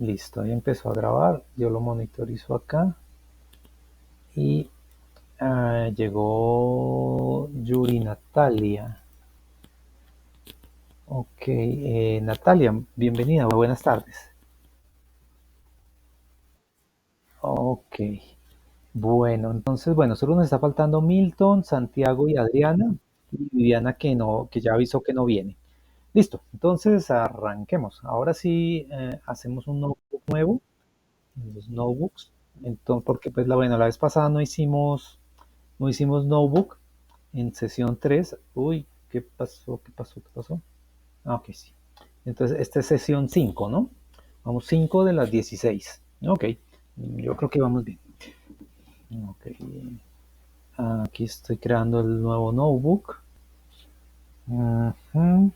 Listo, ahí empezó a grabar. Yo lo monitorizo acá. Y llegó Yuri Natalia. Ok, Natalia, bienvenida, buenas tardes. Ok, bueno, entonces, bueno, solo nos está faltando Milton, Santiago y Adriana. Y Viviana que no, que ya avisó que no viene. Listo, entonces arranquemos. Ahora sí hacemos un notebook nuevo, los notebooks. Entonces, porque pues bueno, la vez pasada no hicimos notebook en sesión 3. Uy, ¿qué pasó? ¿Qué pasó? ¿Qué pasó? Ah, ok, sí. Entonces, esta es sesión 5, ¿no? Vamos 5 de las 16. Ok, yo creo que vamos bien. Ok, aquí estoy creando el nuevo notebook. Ujú.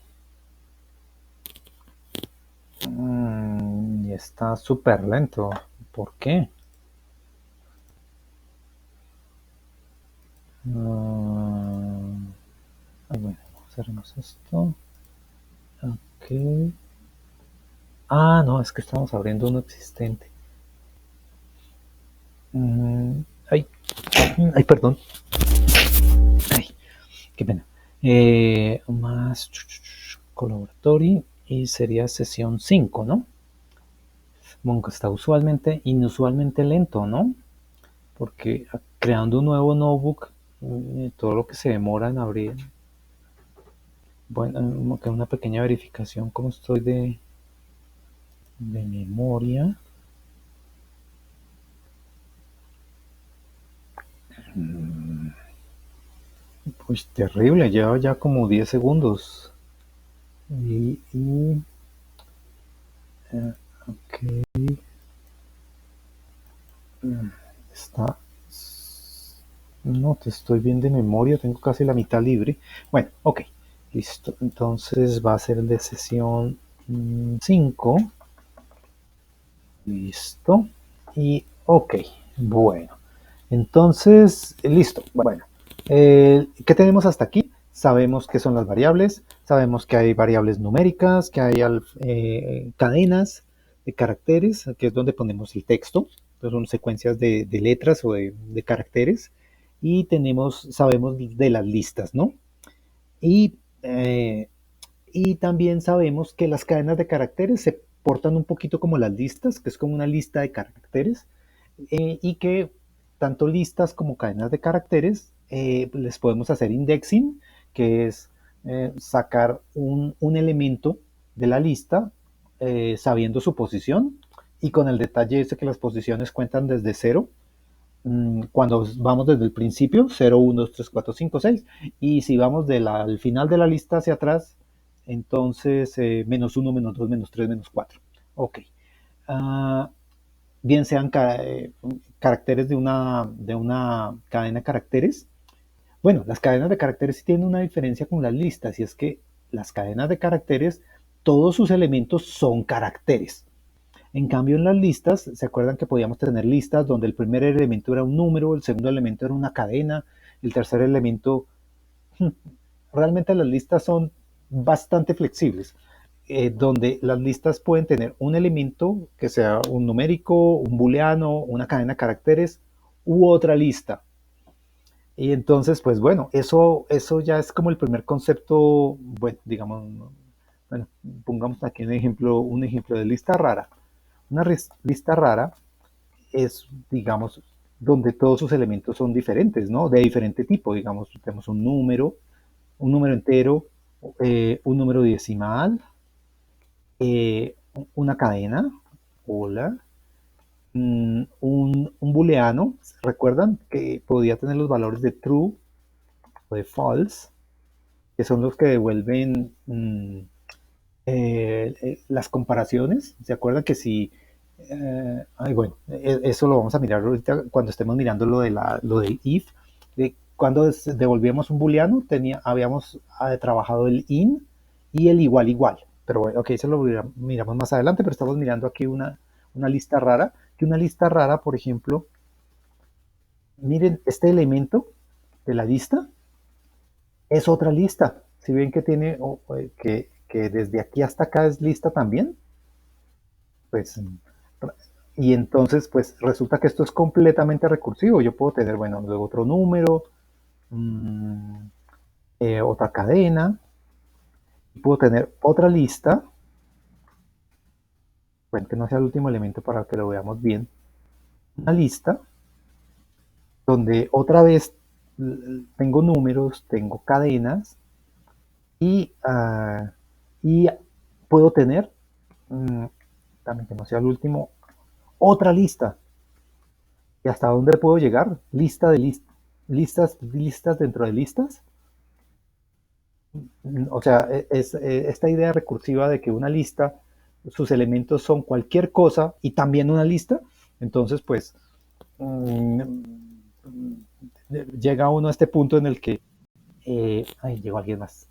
Y está súper lento. ¿Por qué? Bueno, cerramos esto. Ok. Ah, no, es que estamos abriendo uno existente. Ay, ay, perdón. Ay, qué pena. Más colaboratory y sería sesión 5, ¿no? Mongo está inusualmente lento, ¿no? Porque creando un nuevo notebook, todo lo que se demora en abrir. Bueno, que una pequeña verificación, cómo estoy de memoria. Pues terrible, lleva ya como 10 segundos. Y ok, está. No, te estoy bien de memoria, tengo casi la mitad libre. Bueno, ok, listo. Entonces va a ser de sesión 5. Listo. Y ok, bueno. Entonces, listo. Bueno, ¿qué tenemos hasta aquí? Sabemos qué son las variables, sabemos que hay variables numéricas, que hay cadenas de caracteres, que es donde ponemos el texto. Entonces son secuencias de letras o de caracteres. Y sabemos de las listas, ¿no? Y, eh, y también sabemos que las cadenas de caracteres se portan un poquito como las listas, que es como una lista de caracteres, y que tanto listas como cadenas de caracteres les podemos hacer indexing, que es sacar un elemento de la lista sabiendo su posición y con el detalle ese que las posiciones cuentan desde cero. Cuando vamos desde el principio, 0, 1, 2, 3, 4, 5, 6, y si vamos al final de la lista hacia atrás, entonces menos 1, menos 2, menos 3, menos 4. Ok. Uh, Bien sean caracteres de una cadena de caracteres. Bueno, las cadenas de caracteres sí tienen una diferencia con las listas, y es que las cadenas de caracteres, todos sus elementos son caracteres. En cambio, en las listas, ¿se acuerdan que podíamos tener listas donde el primer elemento era un número, el segundo elemento era una cadena, el tercer elemento... Realmente las listas son bastante flexibles, donde las listas pueden tener un elemento que sea un numérico, un booleano, una cadena de caracteres u otra lista. Y entonces, pues bueno, eso ya es como el primer concepto, bueno, digamos, bueno, pongamos aquí un ejemplo de lista rara. Una lista rara es, digamos, donde todos sus elementos son diferentes, ¿no? De diferente tipo, digamos, tenemos un número entero, un número decimal, una cadena, hola, un booleano, ¿recuerdan? Que podía tener los valores de true o de false, que son los que devuelven las comparaciones. ¿Se acuerdan que si... ay, bueno, eso lo vamos a mirar ahorita cuando estemos mirando lo de if. Cuando devolvíamos un booleano, habíamos trabajado el in y el igual igual. Pero bueno, ok, eso lo miramos más adelante, pero estamos mirando aquí una lista rara. Que una lista rara, por ejemplo, miren, este elemento de la lista es otra lista. Si ven que tiene, que desde aquí hasta acá es lista también, pues Y entonces, pues resulta que esto es completamente recursivo. Yo puedo tener, bueno, luego otro número, mmm, otra cadena, y puedo tener otra lista, bueno, que no sea el último elemento para que lo veamos bien, una lista donde otra vez tengo números, tengo cadenas y, y puedo tener, también que no sea el último, otra lista. ¿Y hasta dónde puedo llegar? Lista de listas dentro de listas. O sea, es esta idea recursiva de que una lista, sus elementos son cualquier cosa y también una lista. Entonces, pues, mmm, llega uno a este punto en el que, ay, llegó alguien más.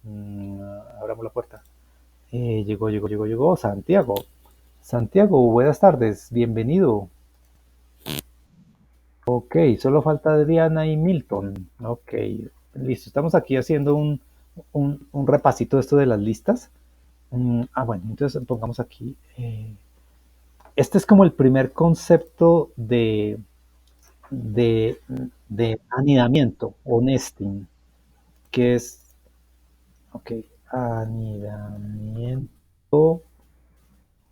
Abramos la puerta. Llegó Santiago. Santiago, buenas tardes, bienvenido. Ok, solo falta Adriana y Milton. Ok, listo. Estamos aquí haciendo un repasito de esto de las listas. Bueno, entonces pongamos aquí. Este es como el primer concepto de, de anidamiento o nesting, que es, ok, anidamiento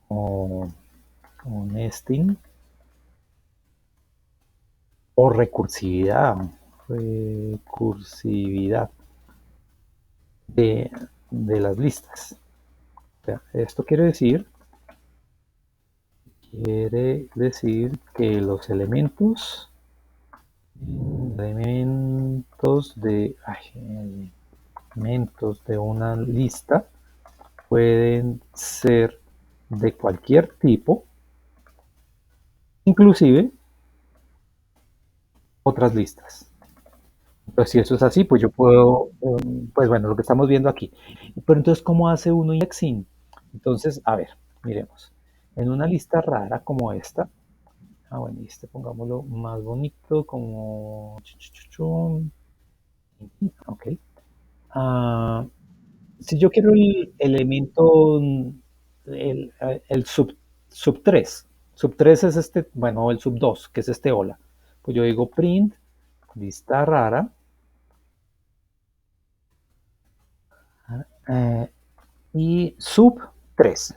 o, o nesting o recursividad. Recursividad de, de las listas. O sea, esto quiere decir que los elementos elementos de una lista pueden ser de cualquier tipo, inclusive otras listas. Pues si eso es así, pues yo puedo, pues bueno, lo que estamos viendo aquí. Pero entonces, ¿cómo hace uno indexing? Entonces, a ver, miremos. En una lista rara como esta, bueno, y este pongámoslo más bonito, como... Ok. Ah, si yo quiero el elemento, el sub 3, sub 3 es este, bueno, el sub 2, que es este hola, pues yo digo print, lista rara, eh, y sub 3.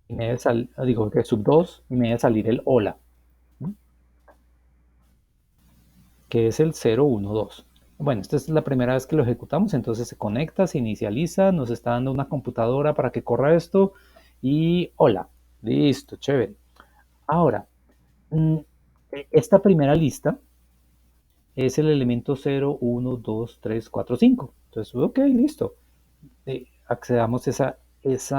Y me debe digo que sub 2 y me debe salir el hola, ¿no? Que es el 012. Bueno, esta es la primera vez que lo ejecutamos, entonces se conecta, se inicializa, nos está dando una computadora para que corra esto y hola, listo, chévere. Ahora, esta primera lista es el elemento 0, 1, 2, 3, 4, 5. Entonces, ok, listo. Accedamos a ese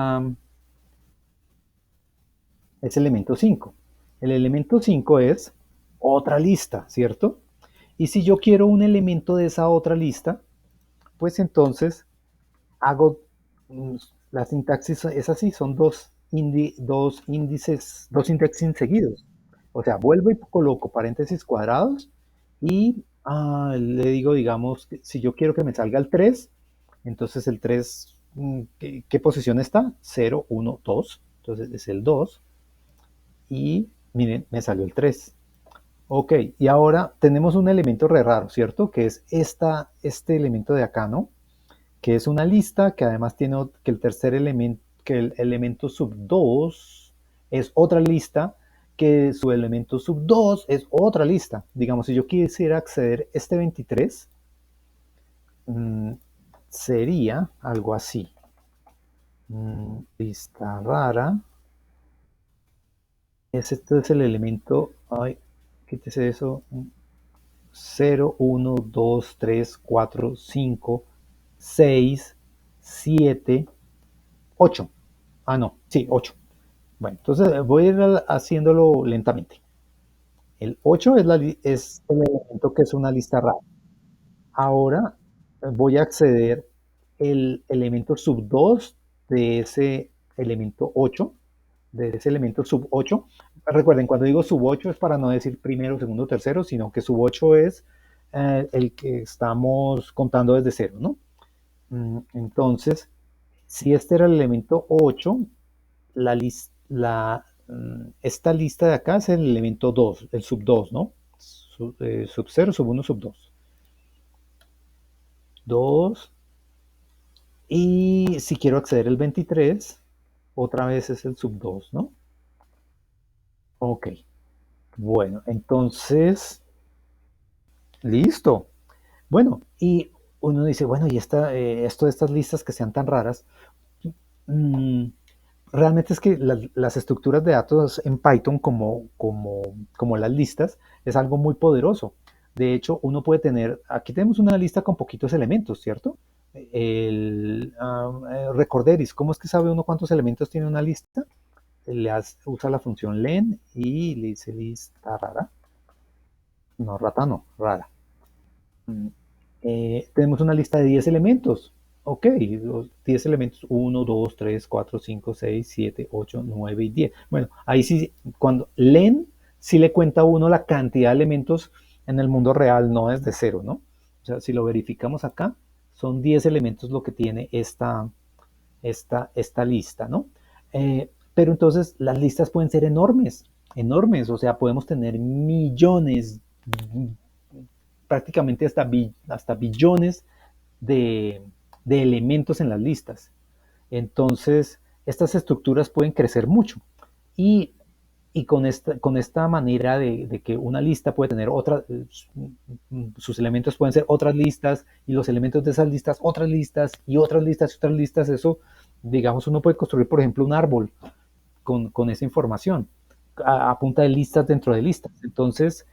elemento 5. El elemento 5 es otra lista, ¿cierto? Y si yo quiero un elemento de esa otra lista, pues entonces hago la sintaxis es así, son dos índices, dos indexing seguidos. O sea, vuelvo y coloco paréntesis cuadrados y le digo, digamos, si yo quiero que me salga el 3, entonces el 3, ¿qué posición está? 0, 1, 2. Entonces es el 2 y miren, me salió el 3. Ok, y ahora tenemos un elemento re raro, ¿cierto? Que es este elemento de acá, ¿no? Que es una lista que además tiene que el tercer elemento, que el elemento sub 2 es otra lista, que su elemento sub 2 es otra lista. Digamos, si yo quisiera acceder a este 23, sería algo así. Lista rara. Este es el elemento, ay, quítese eso, 0, 1, 2, 3, 4, 5, 6, 7, 8. No, sí, 8. Bueno, entonces voy a ir haciéndolo lentamente. El 8 es el elemento que es una lista rara. Ahora voy a acceder el elemento sub 2 de ese elemento 8, de ese elemento sub 8. Recuerden, cuando digo sub 8 es para no decir primero, segundo, tercero, sino que sub 8 es el que estamos contando desde cero, ¿no? Entonces, si este era el elemento 8, la esta lista de acá es el elemento 2, el sub 2, ¿no? Sub 0, sub 1, sub 2. 2. Y si quiero acceder al 23, otra vez es el sub 2, ¿no? Ok. Bueno, entonces, listo. Bueno, y uno dice, bueno, y esto de estas listas que sean tan raras, mm, realmente es que las estructuras de datos en Python como las listas es algo muy poderoso. De hecho, uno puede tener, aquí tenemos una lista con poquitos elementos, ¿cierto? Recorderis, ¿cómo es que sabe uno cuántos elementos tiene una lista? Usa la función len y le dice lista rara. No, rata no, rara. Mm, tenemos una lista de 10 elementos. Ok, los 10 elementos, 1, 2, 3, 4, 5, 6, 7, 8, 9 y 10. Bueno, ahí sí, cuando len, sí le cuenta a uno la cantidad de elementos en el mundo real, no es de cero, ¿no? O sea, si lo verificamos acá, son 10 elementos lo que tiene esta lista, ¿no? Pero entonces las listas pueden ser enormes, enormes, o sea, podemos tener millones, prácticamente hasta billones de, de elementos en las listas. Entonces, estas estructuras pueden crecer mucho. Y, y con esta manera de que una lista puede tener otras, sus elementos pueden ser otras listas y los elementos de esas listas, otras listas y otras listas y otras listas, eso, digamos, uno puede construir, por ejemplo, un árbol con esa información a punta de listas dentro de listas. Entonces,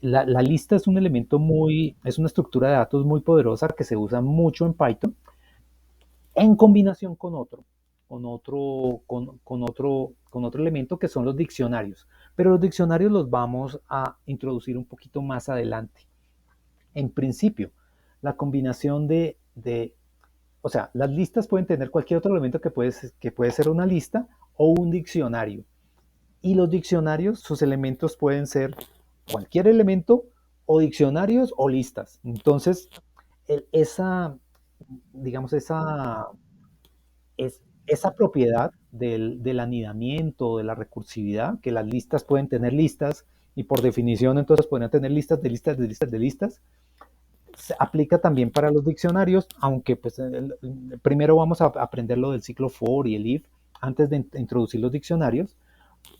la lista es un elemento es una estructura de datos muy poderosa que se usa mucho en Python en combinación con otro elemento que son los diccionarios. Pero los diccionarios los vamos a introducir un poquito más adelante. En principio, la combinación o sea, las listas pueden tener cualquier otro elemento que puede ser una lista o un diccionario. Y los diccionarios, sus elementos pueden ser cualquier elemento o diccionarios o listas. Entonces, esa, digamos, esa propiedad del anidamiento, de la recursividad, que las listas pueden tener listas y por definición entonces pueden tener listas de listas de listas de listas, se aplica también para los diccionarios, aunque pues primero vamos a aprender lo del ciclo for y el if antes de introducir los diccionarios,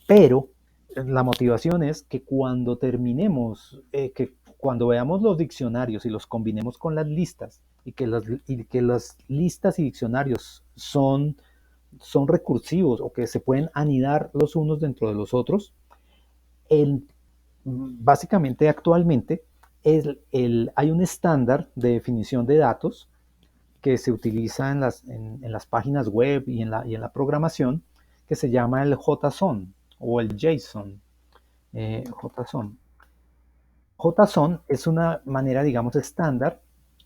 pero la motivación es que cuando terminemos, que cuando veamos los diccionarios y los combinemos con las listas y que las listas y diccionarios son recursivos o que se pueden anidar los unos dentro de los otros, el, básicamente actualmente hay un estándar de definición de datos que se utiliza en las páginas web y en la programación que se llama el JSON o el JSON. JSON. JSON es una manera, digamos, estándar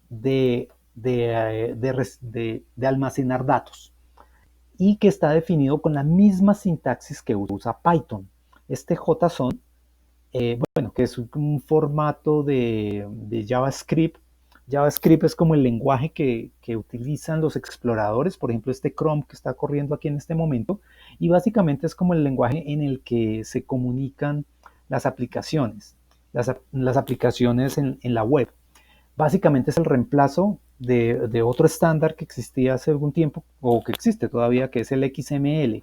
de almacenar datos y que está definido con la misma sintaxis que usa Python. Este JSON, bueno, que es un formato de JavaScript. JavaScript es como el lenguaje que utilizan los exploradores, por ejemplo, este Chrome que está corriendo aquí en este momento, y básicamente es como el lenguaje en el que se comunican las aplicaciones, las aplicaciones en la web. Básicamente es el reemplazo de otro estándar que existía hace algún tiempo, o que existe todavía, que es el XML.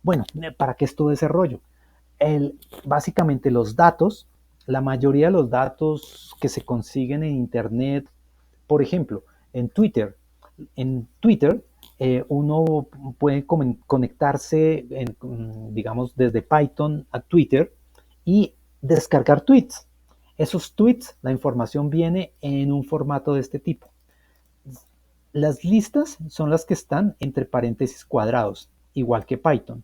Bueno, ¿para qué es todo ese rollo? Básicamente los datos, la mayoría de los datos que se consiguen en Internet, por ejemplo, en Twitter uno puede conectarse, digamos, desde Python a Twitter y descargar tweets. Esos tweets, la información viene en un formato de este tipo. Las listas son las que están entre paréntesis cuadrados, igual que Python.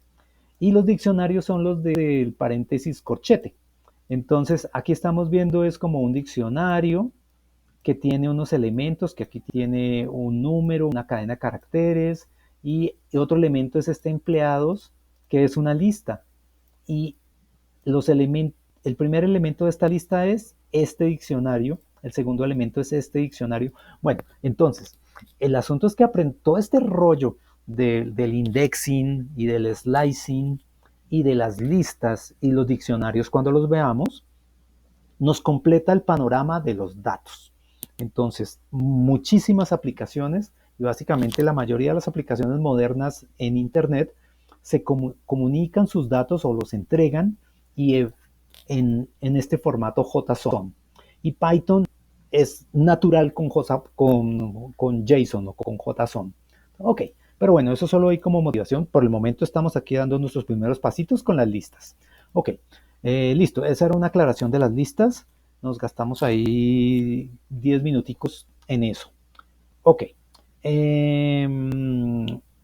Y los diccionarios son los del paréntesis corchete. Entonces, aquí estamos viendo es como un diccionario que tiene unos elementos, que aquí tiene un número, una cadena de caracteres, y otro elemento es este empleados, que es una lista. Y el primer elemento de esta lista es este diccionario, el segundo elemento es este diccionario. Bueno, entonces, el asunto es que todo este rollo del indexing y del slicing y de las listas y los diccionarios cuando los veamos, nos completa el panorama de los datos. Entonces, muchísimas aplicaciones y básicamente la mayoría de las aplicaciones modernas en Internet se comunican sus datos o los entregan y en este formato JSON. Y Python es natural con JSON o con JSON. Ok, pero bueno, eso solo hay como motivación. Por el momento estamos aquí dando nuestros primeros pasitos con las listas. Ok, listo, esa era una aclaración de las listas. Nos gastamos ahí 10 minuticos en eso. Ok.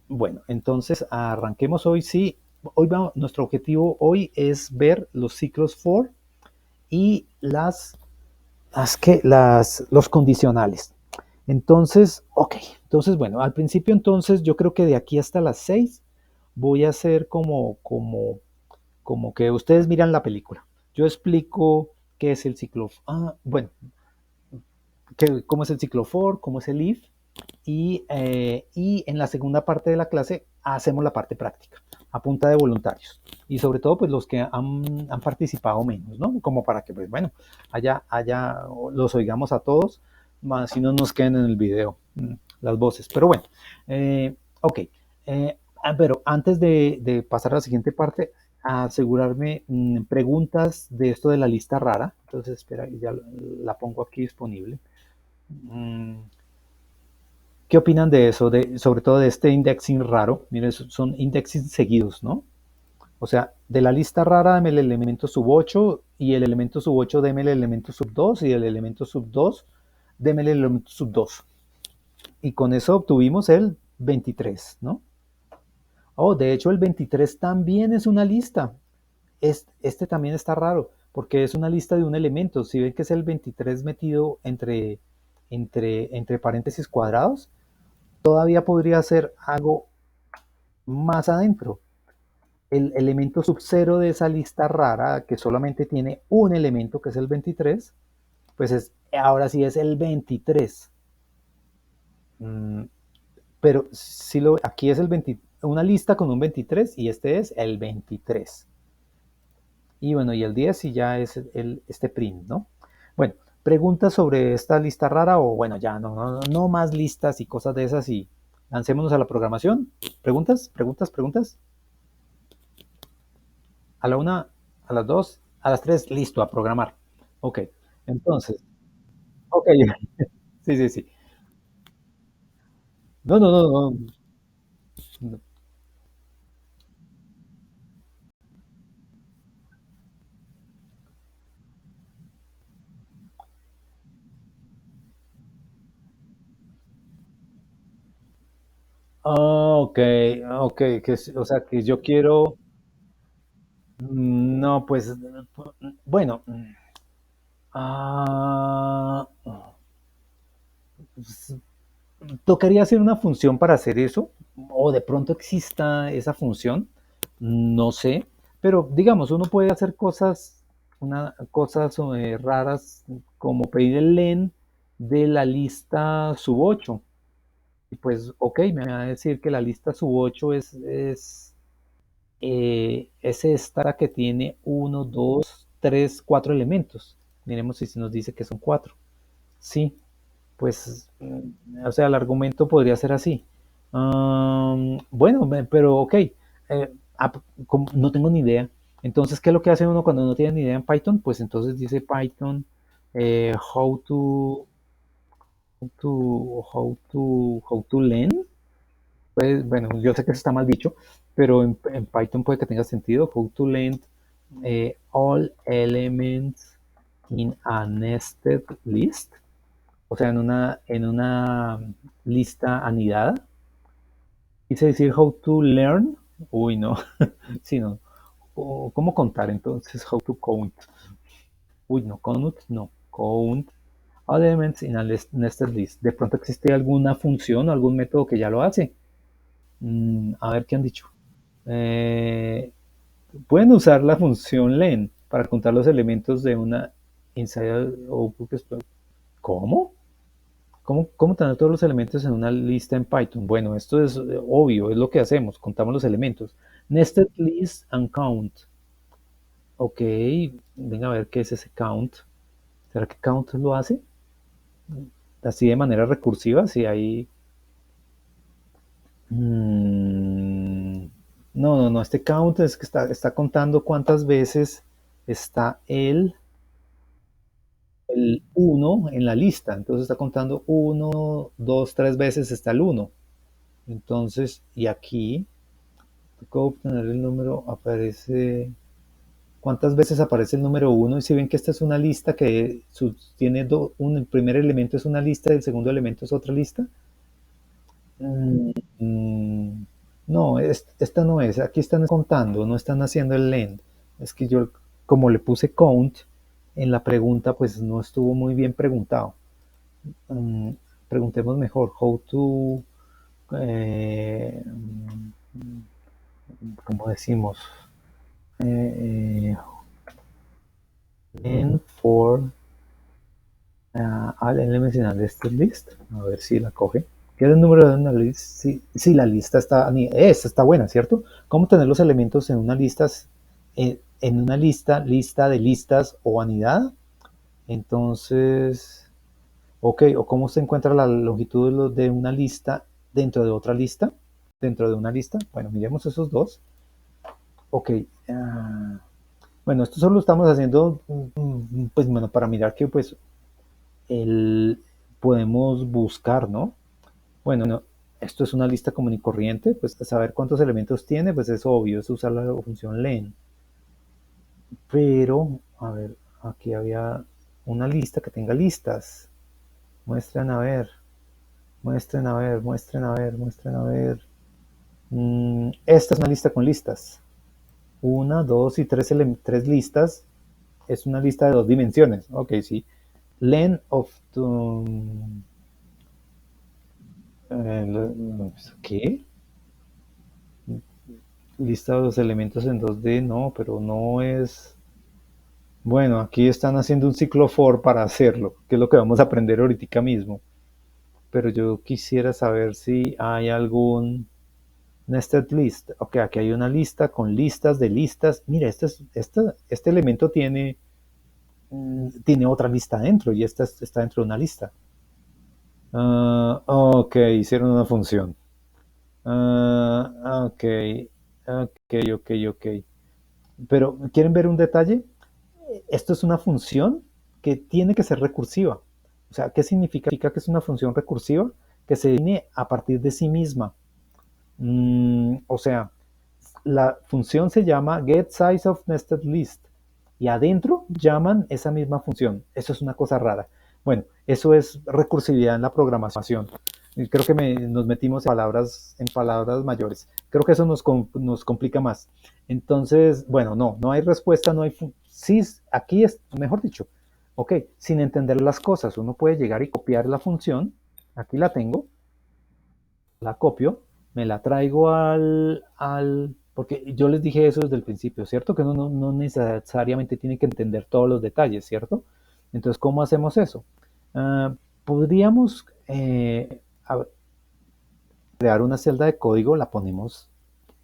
Bueno, entonces arranquemos hoy. Sí, hoy nuestro objetivo hoy es ver los ciclos for y los condicionales. Entonces, ok. Entonces, bueno, al principio entonces yo creo que de aquí hasta las 6 voy a hacer como que ustedes miran la película. Yo explico qué es el ciclo. Bueno, cómo es el ciclo for, cómo es el if, y en la segunda parte de la clase hacemos la parte práctica, a punta de voluntarios. Y sobre todo, pues los que han participado menos, ¿no? Como para que, pues bueno, allá los oigamos a todos, más si no nos queden en el video las voces. Pero bueno, ok. Pero antes de pasar a la siguiente parte, asegurarme preguntas de esto de la lista rara. Entonces, espera, ya la pongo aquí disponible. Mm, ¿Qué opinan de eso? Sobre todo de este indexing raro. Miren, son indexing seguidos, ¿no? O sea, de la lista rara deme el elemento sub 8 y el elemento sub 8 deme el elemento sub 2 y el elemento sub 2 deme el elemento sub 2. Y con eso obtuvimos el 23, ¿no? Oh, de hecho el 23 también es una lista. Este también está raro porque es una lista de un elemento. Si ven que es el 23 metido entre paréntesis cuadrados, todavía podría ser algo más adentro. El elemento sub 0 de esa lista rara, que solamente tiene un elemento, que es el 23, pues ahora sí es el 23. Mm, pero si aquí es una lista con un 23 y este es el 23. Y bueno, y el 10 y ya es este print, ¿no? Bueno, preguntas sobre esta lista rara o bueno, ya no más listas y cosas de esas y lancémonos a la programación. ¿Preguntas? ¿Preguntas? ¿Preguntas? A la una, a las dos, a las tres, listo, a programar. Ok, entonces, ok, sí, sí, sí. No, no, no, no. No. Ok, ok, o sea, que yo quiero, no, pues, bueno, ah, pues, tocaría hacer una función para hacer eso, o de pronto exista esa función, no sé, pero digamos, uno puede hacer cosas raras como pedir el len de la lista sub 8. Y pues, ok, me va a decir que la lista sub 8 es esta que tiene uno, 2, 3, 4 elementos. Miremos si se nos dice que son 4. Sí, pues, o sea, el argumento podría ser así. Bueno, pero ok, no tengo ni idea. Entonces, ¿qué es lo que hace uno cuando no tiene ni idea en Python? Pues entonces dice Python how to learn. Pues, bueno, yo sé que eso está mal dicho, pero en Python puede que tenga sentido. How to learn all elements in a nested list. O sea, en una lista anidada. Quise decir how to learn. Uy, no. Sí, no. ¿Cómo contar entonces? How to count. Uy, no. Count, no. Count all elements in a nested list. De pronto existe alguna función o algún método que ya lo hace. A ver qué han dicho. Eh, Pueden usar la función len para contar los elementos de una inside output. ¿Cómo? ¿Cómo tener todos los elementos en una lista en Python? Bueno, esto es obvio, es lo que hacemos, contamos los elementos. Nested list and count. Ok, venga a ver qué es ese count. ¿Será que count lo hace? Así de manera recursiva, si hay... No, no, no, este count es que está contando cuántas veces está el uno en la lista. Entonces está contando uno, dos, tres veces está el uno. Entonces, y aquí, tocó obtener el número, aparece... ¿Cuántas veces aparece el número uno? Y si ven que esta es una lista que tiene el primer elemento es una lista y el segundo elemento es otra lista. Mm, mm, no, esta no es. Aquí están contando, no están haciendo el lend. Es que yo, como le puse count en la pregunta, pues no estuvo muy bien preguntado. Mm, preguntemos mejor. How to, eh, ¿cómo decimos? Eh, lend for al mencionar este list. A ver si la coge. ¿Qué es el número de una lista? Si la lista está, esta está buena, ¿cierto? ¿Cómo tener los elementos en una lista, en una lista de listas o anidada? Entonces, ok, o cómo se encuentra la longitud de una lista dentro de otra lista, dentro de una lista. Bueno, miremos esos dos. Ok, bueno, esto solo estamos haciendo, pues bueno, para mirar que pues el, podemos buscar, ¿no? Bueno, no, esto es una lista común y corriente, pues saber cuántos elementos tiene, pues es obvio, es usar la función len. Pero, a ver, aquí había una lista que tenga listas. Muestren a ver, muestren a ver, muestren a ver, muestren a ver. Esta es una lista con listas. Una, dos y tres listas. Es una lista de dos dimensiones. Ok, sí. Len of ¿qué? Lista de los elementos en 2D, no, pero no es... Bueno, aquí están haciendo un ciclo for para hacerlo, que es lo que vamos a aprender ahorita mismo. Pero yo quisiera saber si hay algún nested list. Ok, aquí hay una lista con listas de listas. Mira, este elemento tiene otra lista dentro y esta está dentro de una lista. Ok, hicieron una función. Ok, ok. Pero, ¿quieren ver un detalle? Esto es una función que tiene que ser recursiva. O sea, ¿qué significa que es una función recursiva? Que se define a partir de sí misma. O sea, la función se llama getSizeOfNestedList y adentro llaman esa misma función. Eso es una cosa rara. Bueno, eso es recursividad en la programación. Creo que nos metimos en palabras mayores. Creo que eso nos complica más. Entonces, bueno, no hay respuesta, no hay... Sí, aquí es, mejor dicho, ok, sin entender las cosas, uno puede llegar y copiar la función. Aquí la tengo, la copio, me la traigo porque yo les dije eso desde el principio, ¿cierto? Que uno no necesariamente tiene que entender todos los detalles, ¿cierto? Entonces, ¿cómo hacemos eso? Podríamos crear una celda de código, la ponemos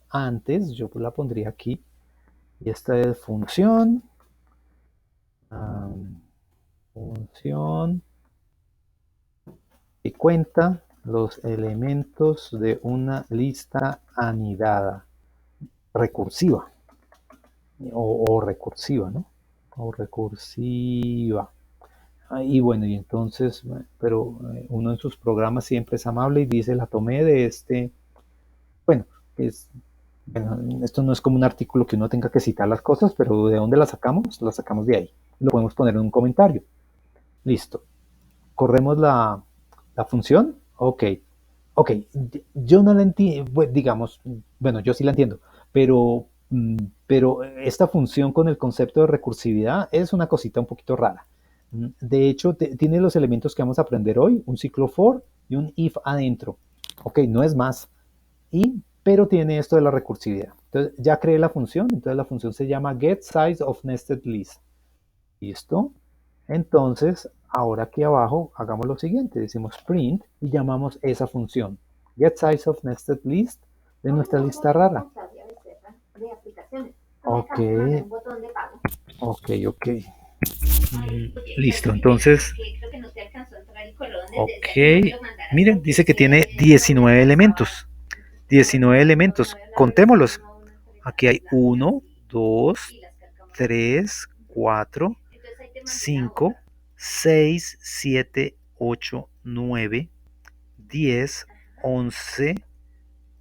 antes, yo la pondría aquí, y esta es función, función, y cuenta los elementos de una lista anidada recursiva. O recursiva, ¿no? O recursiva. Y bueno, y entonces, pero uno en sus programas siempre es amable y dice, la tomé de bueno, bueno, esto no es como un artículo que uno tenga que citar las cosas, pero ¿de dónde las sacamos? Las sacamos de ahí. Lo podemos poner en un comentario. Listo. Corremos la función. Ok. Ok, yo no la entiendo, digamos, bueno, yo sí la entiendo, pero, pero esta función con el concepto de recursividad es una cosita un poquito rara. De hecho, tiene los elementos que vamos a aprender hoy, un ciclo for y un if adentro. Ok, no es más. Pero tiene esto de la recursividad. Entonces, ya creé la función, entonces la función se llama getSizeOfNestedList. ¿Listo? Entonces, ahora aquí abajo hagamos lo siguiente, decimos print y llamamos esa función getSizeOfNestedList de nuestra lista rara. Ok, ok. Listo, entonces, ok. Miren, dice que tiene 19 elementos. 19 elementos. Contémoslos. Aquí hay uno, 2, 3, 4, 5, 6, 7, 8, 9, 10, 11,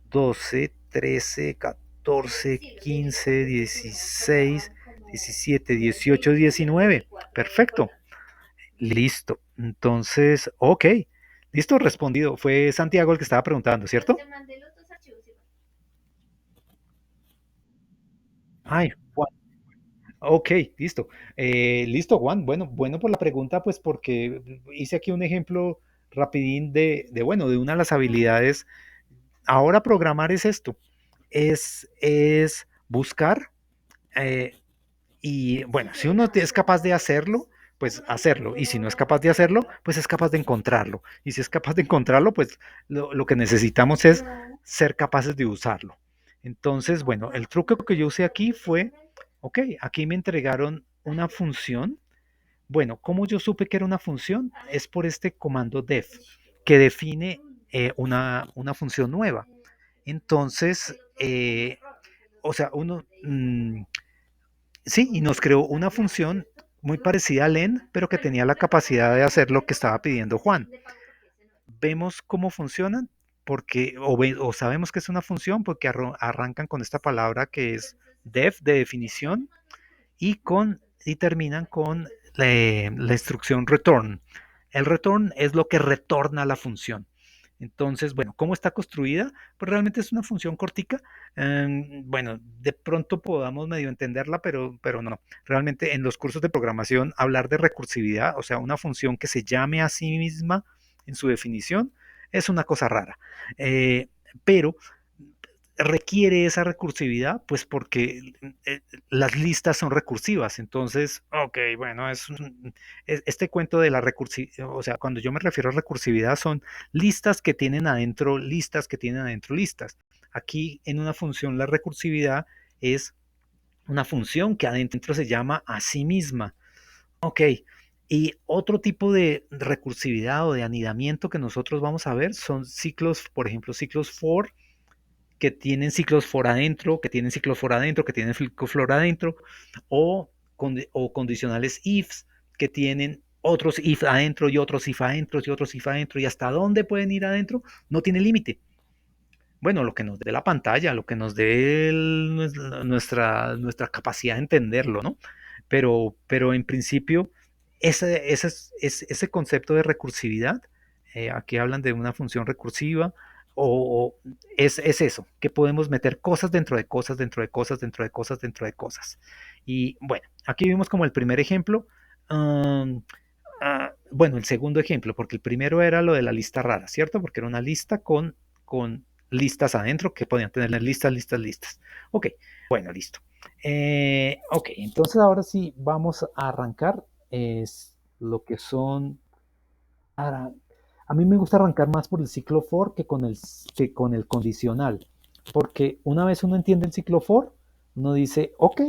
12, 13, 14, 15, 16, 17, 18, 19. Perfecto. Listo. Entonces, ok. Listo, respondido. Fue Santiago el que estaba preguntando, ¿cierto? Ay, Juan. Ok, listo. Listo, Juan. Bueno, bueno por la pregunta, pues porque hice aquí un ejemplo rapidín bueno, de una de las habilidades. Ahora programar es esto. Es buscar eh, y bueno, si uno es capaz de hacerlo, pues hacerlo. Y si no es capaz de hacerlo, pues es capaz de encontrarlo. Y si es capaz de encontrarlo, pues lo que necesitamos es ser capaces de usarlo. Entonces, bueno, el truco que yo usé aquí fue, ok, aquí me entregaron una función. Bueno, ¿cómo yo supe que era una función? Es por este comando def, que define una función nueva. Entonces, o sea, sí, y nos creó una función muy parecida a len, pero que tenía la capacidad de hacer lo que estaba pidiendo Juan. Vemos cómo funcionan porque o sabemos que es una función porque arrancan con esta palabra que es def de definición y terminan con la instrucción return. El return es lo que retorna la función. Entonces, bueno, ¿cómo está construida? Pues realmente es una función cortica. Bueno, de pronto podamos medio entenderla, pero no. Realmente en los cursos de programación, hablar de recursividad, o sea, una función que se llame a sí misma en su definición, es una cosa rara. Pero requiere esa recursividad, pues porque las listas son recursivas. Entonces, ok, bueno, este cuento de la recursividad, o sea, cuando yo me refiero a recursividad, son listas que tienen adentro listas que tienen adentro listas. Aquí en una función la recursividad es una función que adentro se llama a sí misma. Ok, y otro tipo de recursividad o de anidamiento que nosotros vamos a ver son ciclos, por ejemplo, ciclos for que tienen ciclos for adentro, que tienen ciclos for adentro, que tienen ciclos for adentro, o condicionales ifs que tienen otros if adentro y otros if adentro y otros if adentro, y hasta dónde pueden ir adentro no tiene límite. Bueno, lo que nos dé la pantalla, lo que nos dé nuestra capacidad de entenderlo, ¿no? Pero en principio, ese concepto de recursividad, aquí hablan de una función recursiva, o es eso, que podemos meter cosas dentro de cosas, dentro de cosas, dentro de cosas, dentro de cosas. Y bueno, aquí vimos como el primer ejemplo. um, bueno, el segundo ejemplo, porque el primero era lo de la lista rara, ¿cierto? Porque era una lista con listas adentro que podían tener listas, listas, listas. Ok, bueno, listo. Ok, entonces ahora sí vamos a arrancar es lo que son... Ahora, a mí me gusta arrancar más por el ciclo for que con el condicional, porque una vez uno entiende el ciclo for, uno dice, ok,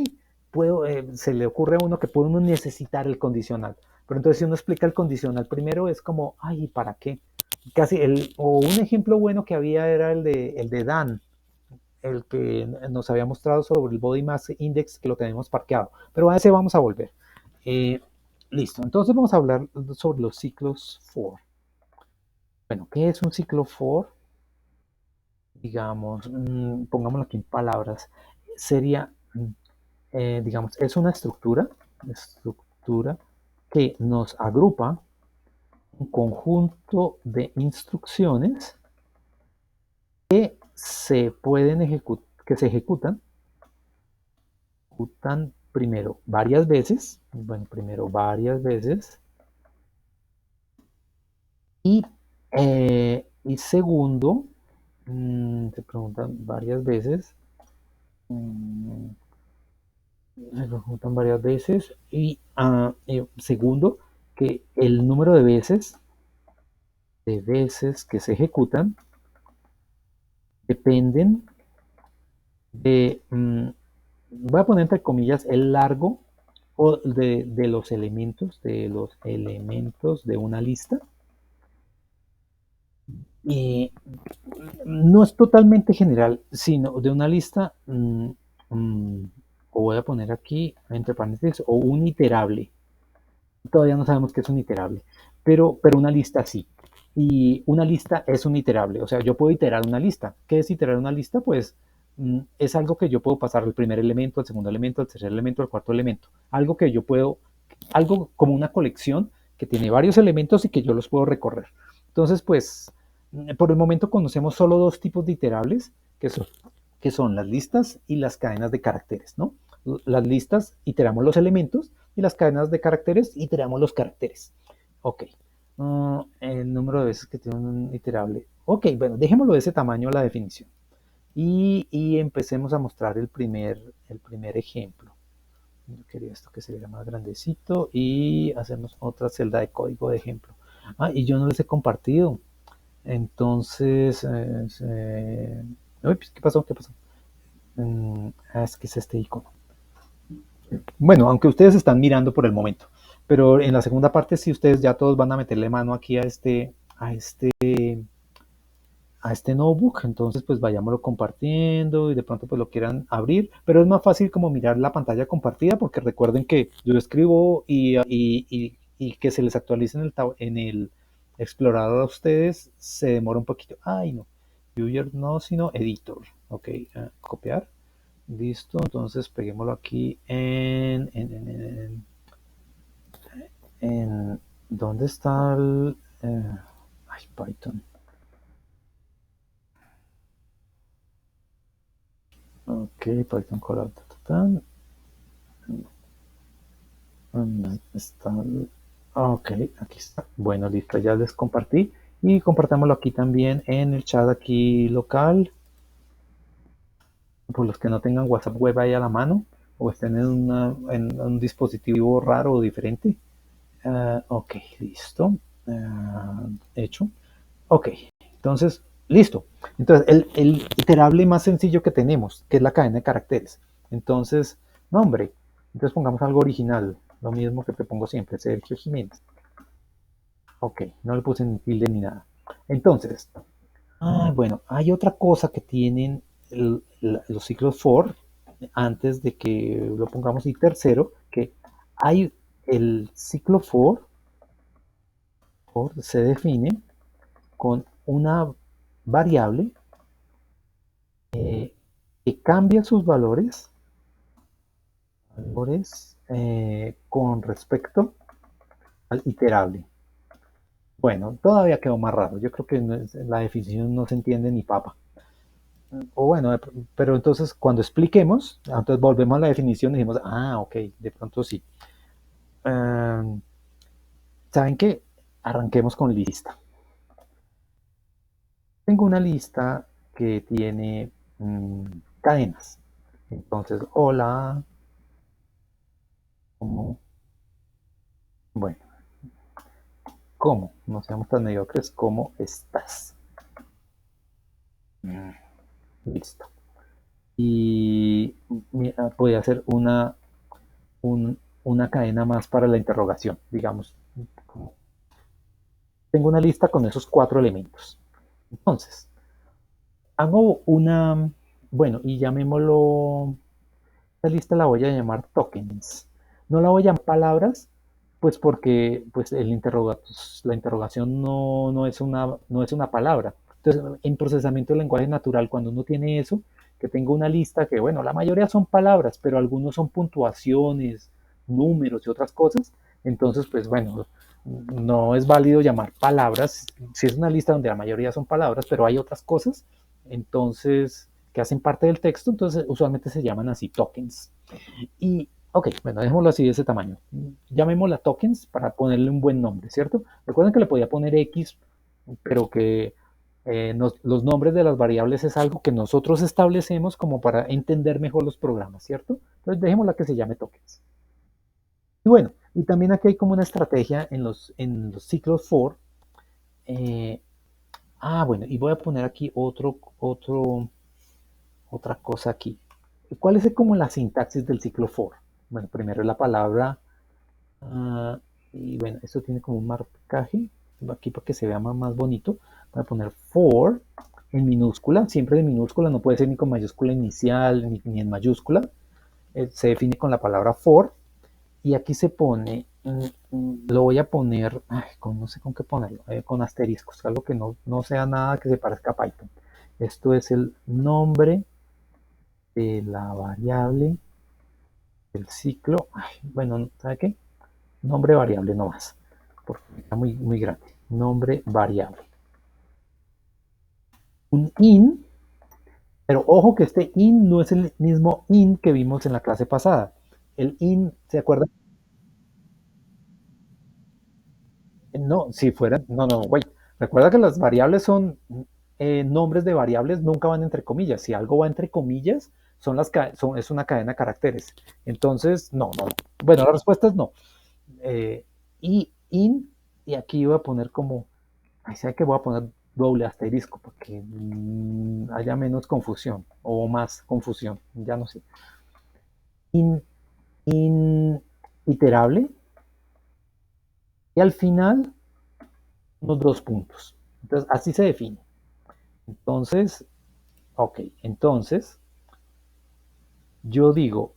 se le ocurre a uno que puede uno necesitar el condicional. Pero entonces si uno explica el condicional primero es como, ay, ¿para qué? O un ejemplo bueno que había era el de Dan, el que nos había mostrado sobre el Body Mass Index que lo tenemos parqueado. Pero a ese vamos a volver. Eh, Listo, entonces vamos a hablar sobre los ciclos for. Bueno, ¿qué es un ciclo for? Digamos, pongámoslo aquí en palabras. Sería, digamos, es una estructura que nos agrupa un conjunto de instrucciones que se pueden que se ejecutan primero varias veces, bueno, primero varias veces, y segundo, se preguntan varias veces, mm, se preguntan varias veces, y segundo, que el número de veces que se ejecutan dependen de, voy a poner entre comillas el largo o de los elementos de una lista. Y no es totalmente general, sino de una lista, mm, o voy a poner aquí entre paréntesis, o un iterable. Todavía no sabemos qué es un iterable, pero una lista sí. Y una lista es un iterable, o sea, yo puedo iterar una lista. ¿Qué es iterar una lista? Pues es algo que yo puedo pasar del primer elemento, al segundo elemento, al tercer elemento, al cuarto elemento. Algo que yo puedo, algo como una colección que tiene varios elementos y que yo los puedo recorrer. Entonces, pues, por el momento conocemos solo dos tipos de iterables, que son las listas y las cadenas de caracteres, ¿no? Las listas iteramos los elementos y las cadenas de caracteres iteramos los caracteres. Ok. El número de veces que tiene un iterable. Ok, bueno, dejémoslo de ese tamaño la definición. Y empecemos a mostrar el primer ejemplo. Yo quería esto que se viera más grandecito y hacemos otra celda de código de ejemplo. Ah, y yo no les he compartido. Entonces, ¿qué pasó? ¿Qué pasó? Es que es este icono. Bueno, aunque ustedes están mirando por el momento, pero en la segunda parte sí ustedes ya todos van a meterle mano aquí a este notebook, entonces pues vayámoslo compartiendo y de pronto pues lo quieran abrir, pero es más fácil como mirar la pantalla compartida porque recuerden que yo escribo y que se les actualice en el explorador a ustedes se demora un poquito. Ay, no, viewer no, sino editor. Ok, copiar. Listo, entonces peguémoslo aquí en ¿dónde está el Python? Ok, Python Colab. ¿Dónde está ok, aquí está. Bueno, listo, ya les compartí. Y compartámoslo aquí también en el chat aquí local. Por los que no tengan WhatsApp web ahí a la mano o estén en un dispositivo raro o diferente. Ok, listo. Hecho. Ok, entonces, listo. Entonces, el iterable más sencillo que tenemos, que es la cadena de caracteres. Entonces, nombre. Entonces pongamos algo original. Lo mismo que te pongo siempre, Sergio Jiménez. Ok, no le puse ni tilde ni nada. Entonces, bueno, hay otra cosa que tienen los ciclos for, antes de que lo pongamos y tercero, que hay el ciclo for se define con una variable que cambia sus valores con respecto al iterable. Bueno, todavía quedó más raro. Yo creo que la definición no se entiende ni papa. O bueno, pero entonces cuando expliquemos, entonces volvemos a la definición y decimos, ok, de pronto sí. ¿Saben qué? Arranquemos con lista. Tengo una lista que tiene cadenas. Entonces, hola, ¿cómo? Bueno, ¿cómo? No seamos tan mediocres, ¿cómo estás? Mm, Listo. Y podría hacer una cadena más para la interrogación, digamos. Tengo una lista con esos 4 elementos. Entonces, hago bueno, y llamémoslo, esta lista la voy a llamar tokens. No la voy a llamar palabras, pues porque pues la interrogación no es una palabra. Entonces, en procesamiento del lenguaje natural, cuando uno tiene eso, que tengo una lista que, bueno, la mayoría son palabras, pero algunos son puntuaciones, números y otras cosas, entonces, pues bueno, no es válido llamar palabras. Si es una lista donde la mayoría son palabras, pero hay otras cosas, entonces, que hacen parte del texto, entonces usualmente se llaman así tokens. Y, ok, bueno, dejémoslo así de ese tamaño. Llamémosla tokens para ponerle un buen nombre, ¿cierto? Recuerden que le podía poner X, pero que los nombres de las variables es algo que nosotros establecemos como para entender mejor los programas, ¿cierto? Entonces dejémosla que se llame tokens. Y bueno, y también aquí hay como una estrategia en los ciclos for. eh, bueno, y voy a poner aquí otra cosa aquí. ¿Cuál es como la sintaxis del ciclo for? Bueno, primero es la palabra, uh, y bueno, esto tiene como un marcaje, aquí para que se vea más bonito, voy a poner for en minúscula, siempre en minúscula, no puede ser ni con mayúscula inicial ni en mayúscula, se define con la palabra for, y aquí se pone, lo voy a poner, no sé con qué ponerlo, con asteriscos, algo que no sea nada que se parezca a Python. Esto es el nombre de la variable del ciclo. Bueno, ¿sabe qué? Nombre variable no más, porque está muy grande. Nombre variable. Un in, pero ojo que este in no es el mismo in que vimos en la clase pasada. El in, ¿se acuerdan? No, si fuera, no, wait. Recuerda que las variables son nombres de variables, nunca van entre comillas. Si algo va entre comillas, es una cadena de caracteres. Entonces, no. Bueno, la respuesta es no. Y in, y aquí voy a poner como, ahí sé que voy a poner doble asterisco para que haya menos confusión o más confusión, ya no sé. In, in iterable y al final unos dos puntos. Entonces, así se define. Entonces, ok, entonces yo digo,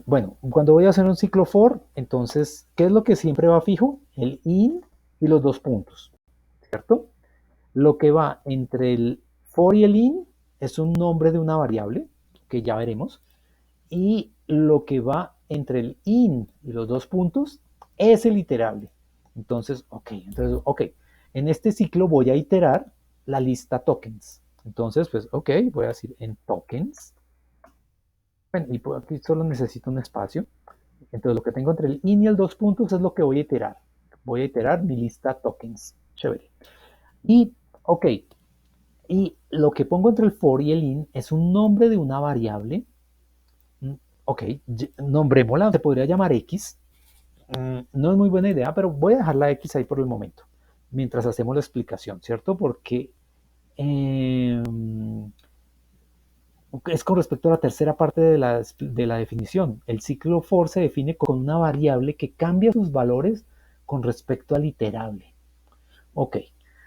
bueno, cuando voy a hacer un ciclo for, entonces, ¿qué es lo que siempre va fijo? El in y los dos puntos, ¿cierto? Lo que va entre el for y el in es un nombre de una variable, que ya veremos, y lo que va entre el in y los dos puntos es el iterable. Ok, en este ciclo voy a iterar la lista tokens. Entonces, pues, ok, voy a decir en tokens. Bueno, y por aquí solo necesito un espacio. Entonces, lo que tengo entre el in y el dos puntos es lo que voy a iterar. Voy a iterar mi lista tokens. Chévere. Y, ok, y lo que pongo entre el for y el in es un nombre de una variable. Ok, nombrémosla, se podría llamar X. No es muy buena idea, pero voy a dejar la X ahí por el momento, mientras hacemos la explicación, ¿cierto? Porque eh, es con respecto a la tercera parte de la definición. El ciclo for se define con una variable que cambia sus valores con respecto al iterable. Ok,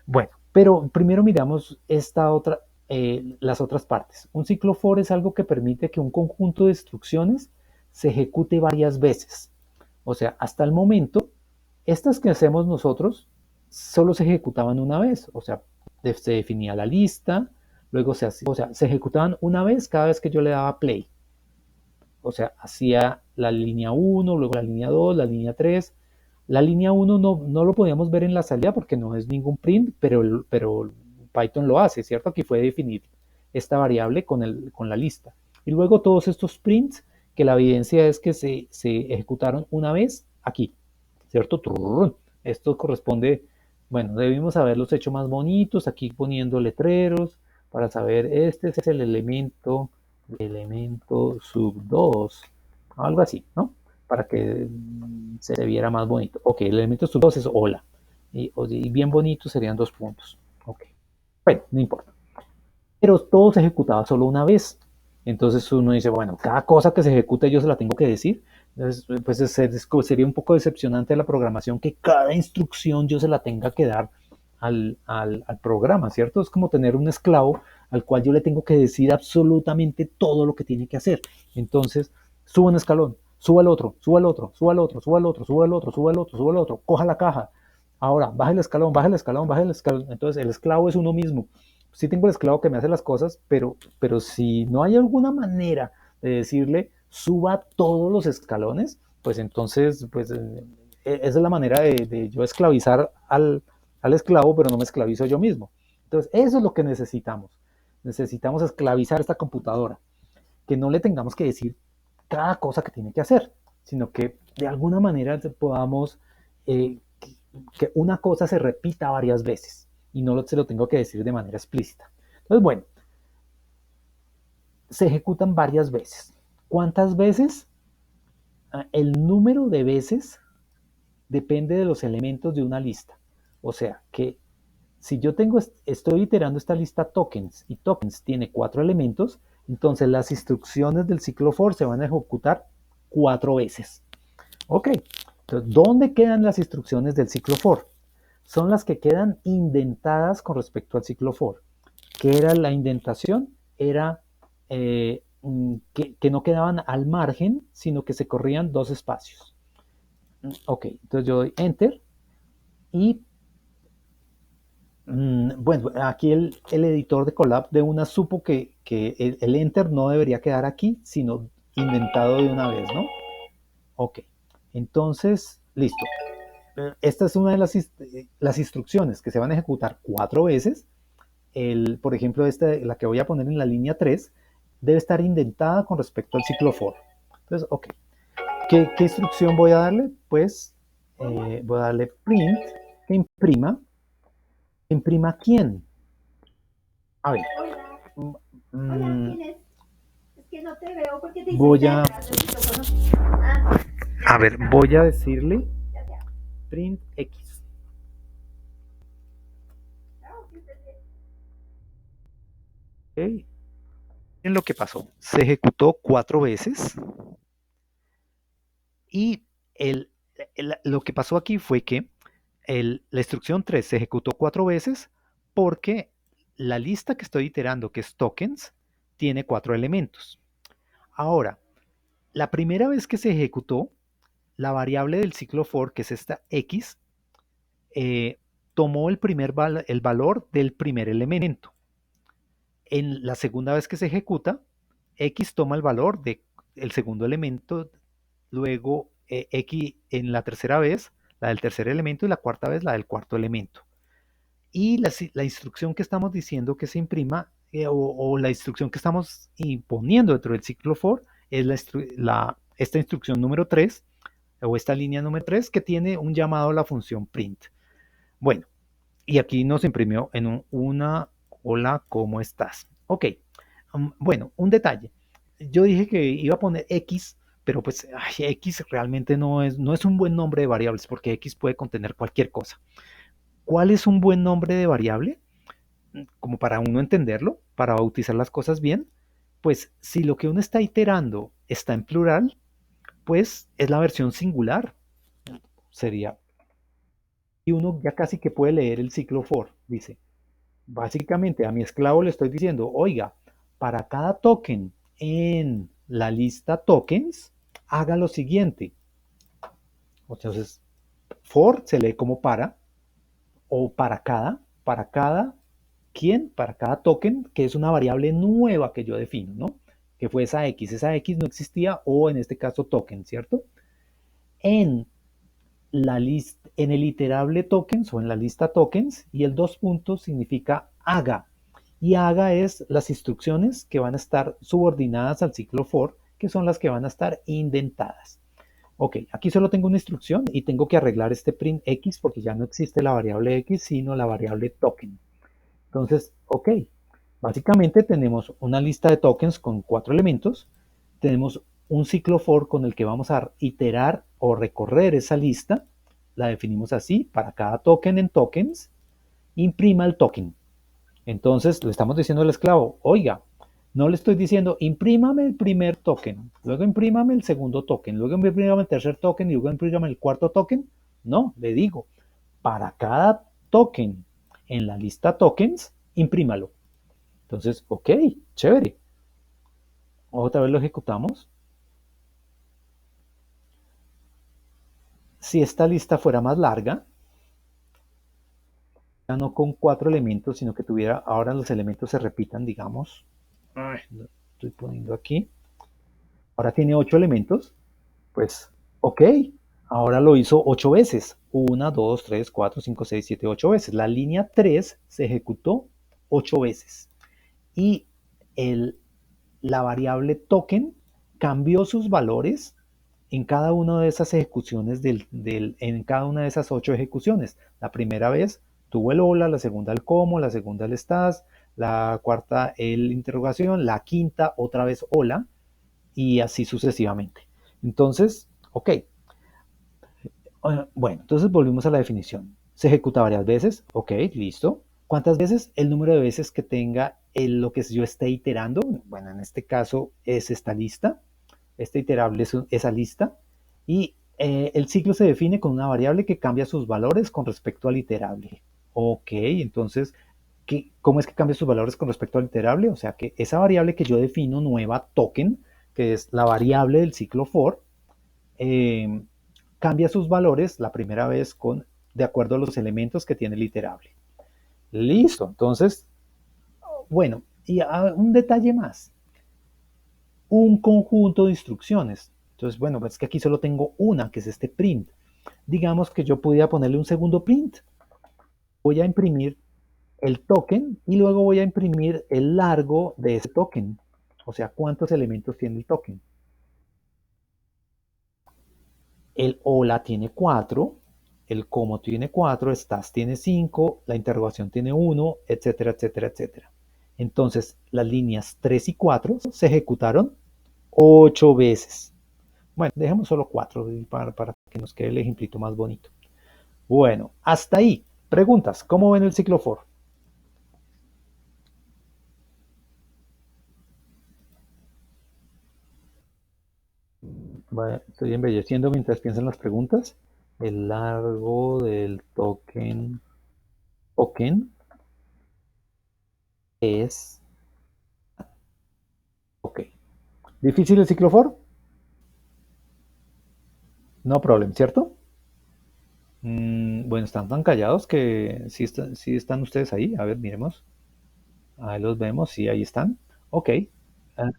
bueno, pero primero miramos las otras partes. Un ciclo for es algo que permite que un conjunto de instrucciones se ejecute varias veces. O sea, hasta el momento, estas que hacemos nosotros solo se ejecutaban una vez. O sea, se definía la lista, luego se ejecutaban una vez cada vez que yo le daba play. O sea, hacía la línea 1, luego la línea 2, la línea 3. La línea 1 no lo podíamos ver en la salida porque no es ningún print, pero Python lo hace, ¿cierto? Aquí fue definir esta variable con la lista. Y luego todos estos prints, que la evidencia es que se ejecutaron una vez aquí, ¿cierto? Esto corresponde, bueno, debimos haberlos hecho más bonitos, aquí poniendo letreros para saber, este es el elemento sub 2, algo así, ¿no? Para que se viera más bonito. Ok, el elemento sub 2 es hola. Y bien bonito serían dos puntos. Ok. Bueno, no importa. Pero todo se ejecutaba solo una vez. Entonces uno dice, bueno, cada cosa que se ejecute yo se la tengo que decir. Entonces, pues sería un poco decepcionante la programación que cada instrucción yo se la tenga que dar al programa, ¿cierto? Es como tener un esclavo al cual yo le tengo que decir absolutamente todo lo que tiene que hacer. Entonces, suba un escalón, suba el otro, suba el otro, suba el otro, suba el otro, suba el otro, suba el otro, suba el otro, coja la caja. Ahora, baja el escalón, baja el escalón, baja el escalón. Entonces, el esclavo es uno mismo. Sí tengo el esclavo que me hace las cosas, pero si no hay alguna manera de decirle suba todos los escalones, pues entonces, pues esa es la manera de yo esclavizar al esclavo, pero no me esclavizo yo mismo. Entonces, eso es lo que necesitamos. Necesitamos esclavizar esta computadora, que no le tengamos que decir cada cosa que tiene que hacer, sino que de alguna manera podamos que una cosa se repita varias veces y no se lo tengo que decir de manera explícita. Entonces, bueno, se ejecutan varias veces. ¿Cuántas veces? El número de veces depende de los elementos de una lista. O sea, que si yo estoy iterando esta lista tokens y tokens tiene 4 elementos, Entonces las instrucciones del ciclo for se van a ejecutar 4 veces. Ok, entonces ¿dónde quedan las instrucciones del ciclo for? Son las que quedan indentadas con respecto al ciclo for. ¿Qué era la indentación? Era que no quedaban al margen, sino que se corrían 2 espacios. Ok, entonces yo doy Enter y bueno, aquí el editor de Colab de una supo que el Enter no debería quedar aquí, sino indentado de una vez, ¿no? Ok, entonces, listo. Esta es una de las instrucciones que se van a ejecutar 4 veces. Por ejemplo, la que voy a poner en la línea 3 debe estar indentada con respecto al ciclo for. Entonces, ok. ¿Qué instrucción voy a darle? Pues voy a darle print que imprima. ¿Imprima quién? A ver. Hola. ¿Quién es? Es que no te veo porque te voy a... A ver, voy a decirle print X. Okay. En lo que pasó, se ejecutó 4 veces y lo que pasó aquí fue que la instrucción 3 se ejecutó 4 veces porque la lista que estoy iterando, que es tokens, tiene 4 elementos. Ahora, la primera vez que se ejecutó, la variable del ciclo for, que es esta x, tomó el valor del primer elemento. En la segunda vez que se ejecuta, x toma el valor del segundo elemento, luego x en la tercera vez, la del tercer elemento, y la cuarta vez, la del cuarto elemento. Y la instrucción que estamos diciendo que se imprima, o la instrucción que estamos imponiendo dentro del ciclo for, es esta instrucción número 3, o esta línea número 3, que tiene un llamado a la función print. Bueno, y aquí nos imprimió en una hola, ¿cómo estás? Ok, bueno, un detalle. Yo dije que iba a poner X, pero pues X realmente no es un buen nombre de variables porque X puede contener cualquier cosa. ¿Cuál es un buen nombre de variable? Como para uno entenderlo, para bautizar las cosas bien, pues si lo que uno está iterando está en plural, pues es la versión singular. Sería, y uno ya casi que puede leer el ciclo for, dice. Básicamente a mi esclavo le estoy diciendo, oiga, para cada token en la lista tokens, haga lo siguiente. Entonces, for se lee como o para cada, ¿quién? Para cada token, que es una variable nueva que yo defino, ¿no? Que fue esa X. Esa X no existía, o en este caso token, ¿cierto? En en el iterable tokens o en la lista tokens, y el 2 puntos significa haga. Y haga es las instrucciones que van a estar subordinadas al ciclo for, que son las que van a estar indentadas. Ok, aquí solo tengo una instrucción y tengo que arreglar este print X porque ya no existe la variable X, sino la variable token. Entonces, ok, básicamente tenemos una lista de tokens con 4 elementos, tenemos un ciclo for con el que vamos a iterar o recorrer esa lista, la definimos así, para cada token en tokens, imprima el token. Entonces le estamos diciendo al esclavo, oiga, no le estoy diciendo, imprímame el primer token, luego imprímame el segundo token, luego imprímame el tercer token y luego imprímame el cuarto token. No, le digo, para cada token en la lista tokens, imprímalo. Entonces, ok, chévere. Otra vez lo ejecutamos. Si esta lista fuera más larga, ya no con 4 elementos, sino que tuviera, ahora los elementos se repitan, digamos. Lo estoy poniendo aquí. Ahora tiene 8 elementos. Pues, ok, ahora lo hizo 8 veces. 1, 2, 3, 4, 5, 6, 7, 8 veces. La línea 3 se ejecutó 8 veces. Y la variable token cambió sus valores en cada una de esas ejecuciones, en cada una de esas 8 ejecuciones. La primera vez tuvo el hola, la segunda el cómo, la segunda el estás, la cuarta el interrogación, la quinta otra vez hola, y así sucesivamente. Entonces, ok. Bueno, entonces volvimos a la definición. Se ejecuta varias veces, ok, listo. ¿Cuántas veces? El número de veces que tenga lo que yo esté iterando. Bueno, en este caso es esta lista. Este iterable es esa lista. Y el ciclo se define con una variable que cambia sus valores con respecto al iterable. Ok, entonces, ¿cómo es que cambia sus valores con respecto al iterable? O sea que esa variable que yo defino nueva, token, que es la variable del ciclo for, eh, cambia sus valores la primera vez de acuerdo a los elementos que tiene el iterable. Listo, entonces, bueno, y un detalle más, un conjunto de instrucciones. Entonces, bueno, es que aquí solo tengo una, que es este print. Digamos que yo podía ponerle un segundo print. Voy a imprimir el token y luego voy a imprimir el largo de ese token. O sea, cuántos elementos tiene el token. El hola tiene 4, el cómo tiene 4, estás tiene 5, la interrogación tiene 1, etcétera, etcétera, etcétera. Entonces, las líneas 3 y 4 se ejecutaron 8 veces. Bueno, dejemos solo 4 para que nos quede el ejemplito más bonito. Bueno, hasta ahí. Preguntas, ¿cómo ven el ciclo for? Vale, estoy embelleciendo mientras piensan las preguntas. El largo del token es... Ok. ¿Difícil el ciclo for? No problem, ¿cierto? Bueno, están tan callados que sí están ustedes ahí. A ver, miremos. Ahí los vemos, sí, ahí están. Ok. Ah,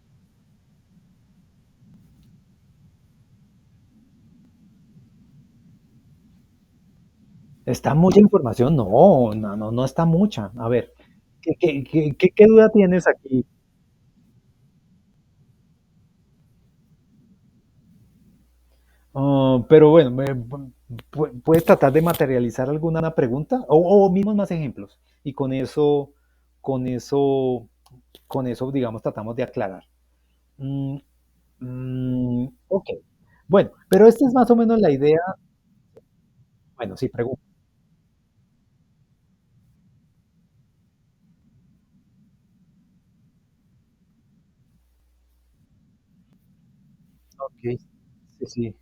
¿está mucha información? No, no, no, no está mucha. A ver, ¿qué duda tienes aquí? Pero bueno, ¿puedes tratar de materializar alguna pregunta? O mismos más ejemplos. Y con eso, con eso, digamos, tratamos de aclarar. Mm, ok. Bueno, pero esta es más o menos la idea. Bueno, sí, pregunta. Ok, sí, sí.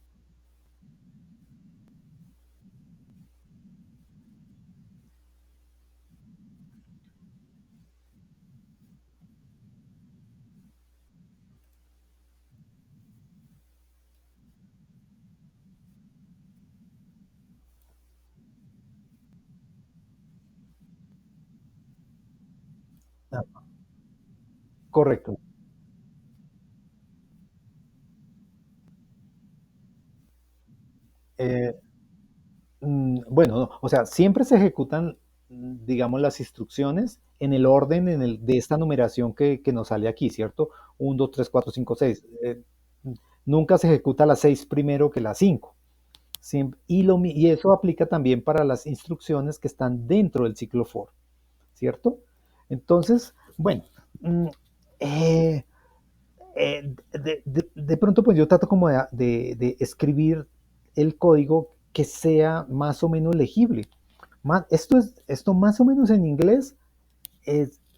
Ah, correcto. Eh, bueno, no, o sea, siempre se ejecutan, digamos, las instrucciones en el orden de esta numeración que nos sale aquí, ¿cierto? 1, 2, 3, 4, 5, 6. Nunca se ejecuta la 6 primero que la 5. Y eso aplica también para las instrucciones que están dentro del ciclo for, ¿cierto? Entonces, bueno, mm, eh, de pronto pues yo trato como de escribir el código que sea más o menos legible. Esto más o menos en inglés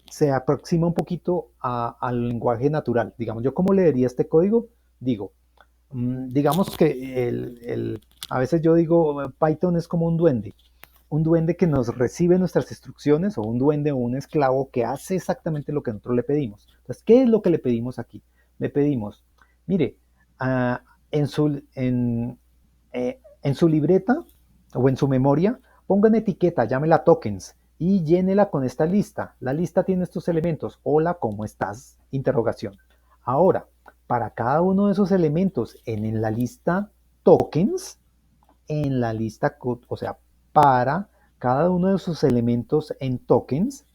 se aproxima un poquito al lenguaje natural. Digamos, yo cómo leería este código, digo, digamos que a veces yo digo, Python es como un duende que nos recibe nuestras instrucciones o un duende o un esclavo que hace exactamente lo que nosotros le pedimos. Entonces, ¿qué es lo que le pedimos aquí? Le pedimos, mire, uh, en, su, en su libreta o en su memoria, ponga una etiqueta, llámela tokens y llénela con esta lista. La lista tiene estos elementos. Hola, ¿cómo estás? Interrogación. Ahora, para cada uno de esos elementos en la lista tokens, en la lista, o sea, para cada uno de esos elementos en tokens,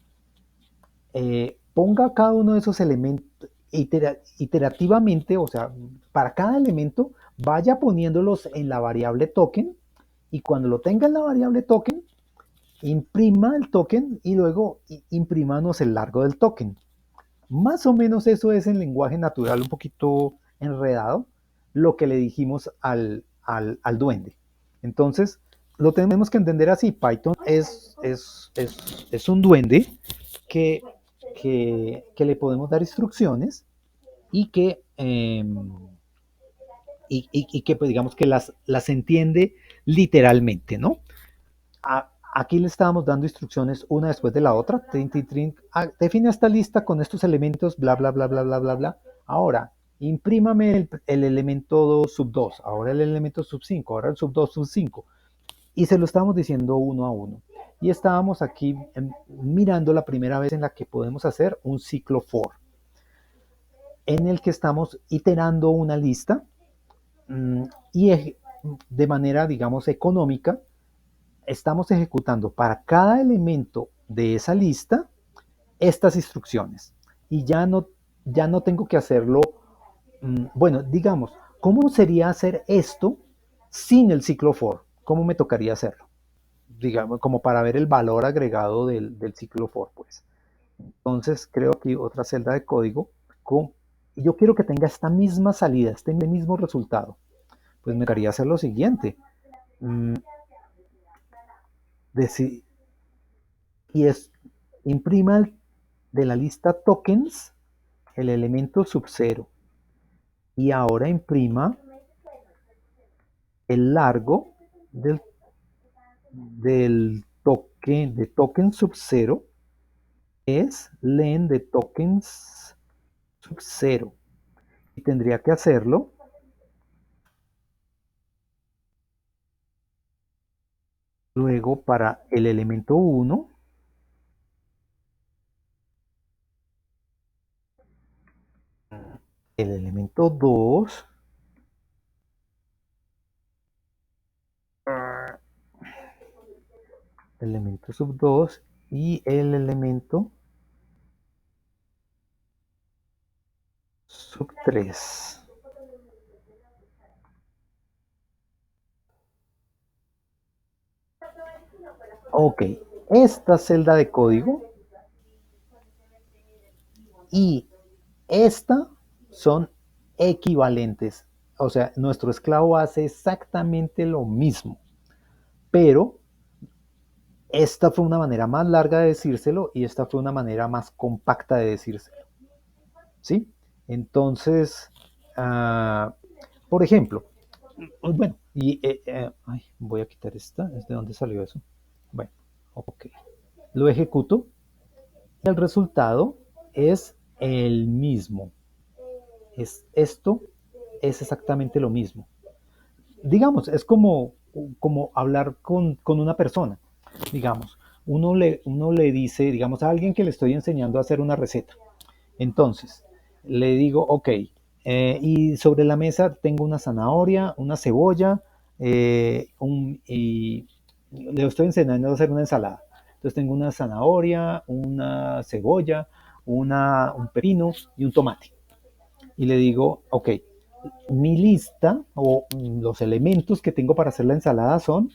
ponga cada uno de esos elementos iterativamente, o sea, para cada elemento, vaya poniéndolos en la variable token y cuando lo tenga en la variable token, imprima el token y luego imprímanos el largo del token. Más o menos eso es en lenguaje natural, un poquito enredado, lo que le dijimos al duende. Entonces, lo tenemos que entender así. Python es un duende que, que le podemos dar instrucciones y que, y que pues, digamos que las entiende literalmente, ¿no? Aquí le estábamos dando instrucciones una después de la otra. Trin, trin, trin. Define esta lista con estos elementos, bla, bla, bla, bla, bla, bla, bla. Ahora, imprímame el elemento 2 sub 2, ahora el elemento sub 5, ahora el sub 2 sub 5. Y se lo estábamos diciendo uno a uno. Y estábamos aquí mirando la primera vez en la que podemos hacer un ciclo for, en el que estamos iterando una lista y de manera, digamos, económica, estamos ejecutando para cada elemento de esa lista estas instrucciones. Y ya no tengo que hacerlo, bueno, digamos, ¿cómo sería hacer esto sin el ciclo for? ¿Cómo me tocaría hacerlo? Digamos, como para ver el valor agregado del ciclo for, pues. Entonces, creo aquí otra celda de código. Con, yo quiero que tenga esta misma salida, este mismo resultado. Pues me tocaría hacer lo siguiente. Decir, y es imprima de la lista tokens el elemento sub 0 y ahora imprima el largo del token de token sub 0 es len de tokens sub 0 y tendría que hacerlo luego para el elemento 1 el elemento 2 elemento sub 2 y el elemento sub 3. Ok, esta celda de código y esta son equivalentes. O sea, nuestro esclavo hace exactamente lo mismo, pero esta fue una manera más larga de decírselo y esta fue una manera más compacta de decírselo. ¿Sí? Entonces, por ejemplo, bueno, ay, voy a quitar esta, ¿es de dónde salió eso? Bueno, ok. Lo ejecuto y el resultado es el mismo. Esto es exactamente lo mismo. Digamos, es como hablar con una persona. Digamos, uno le dice, digamos, a alguien que le estoy enseñando a hacer una receta. Entonces, le digo, ok, y sobre la mesa tengo una zanahoria, una cebolla, y le estoy enseñando a hacer una ensalada. Entonces tengo una zanahoria, una cebolla, un pepino y un tomate. Y le digo, ok, mi lista o los elementos que tengo para hacer la ensalada son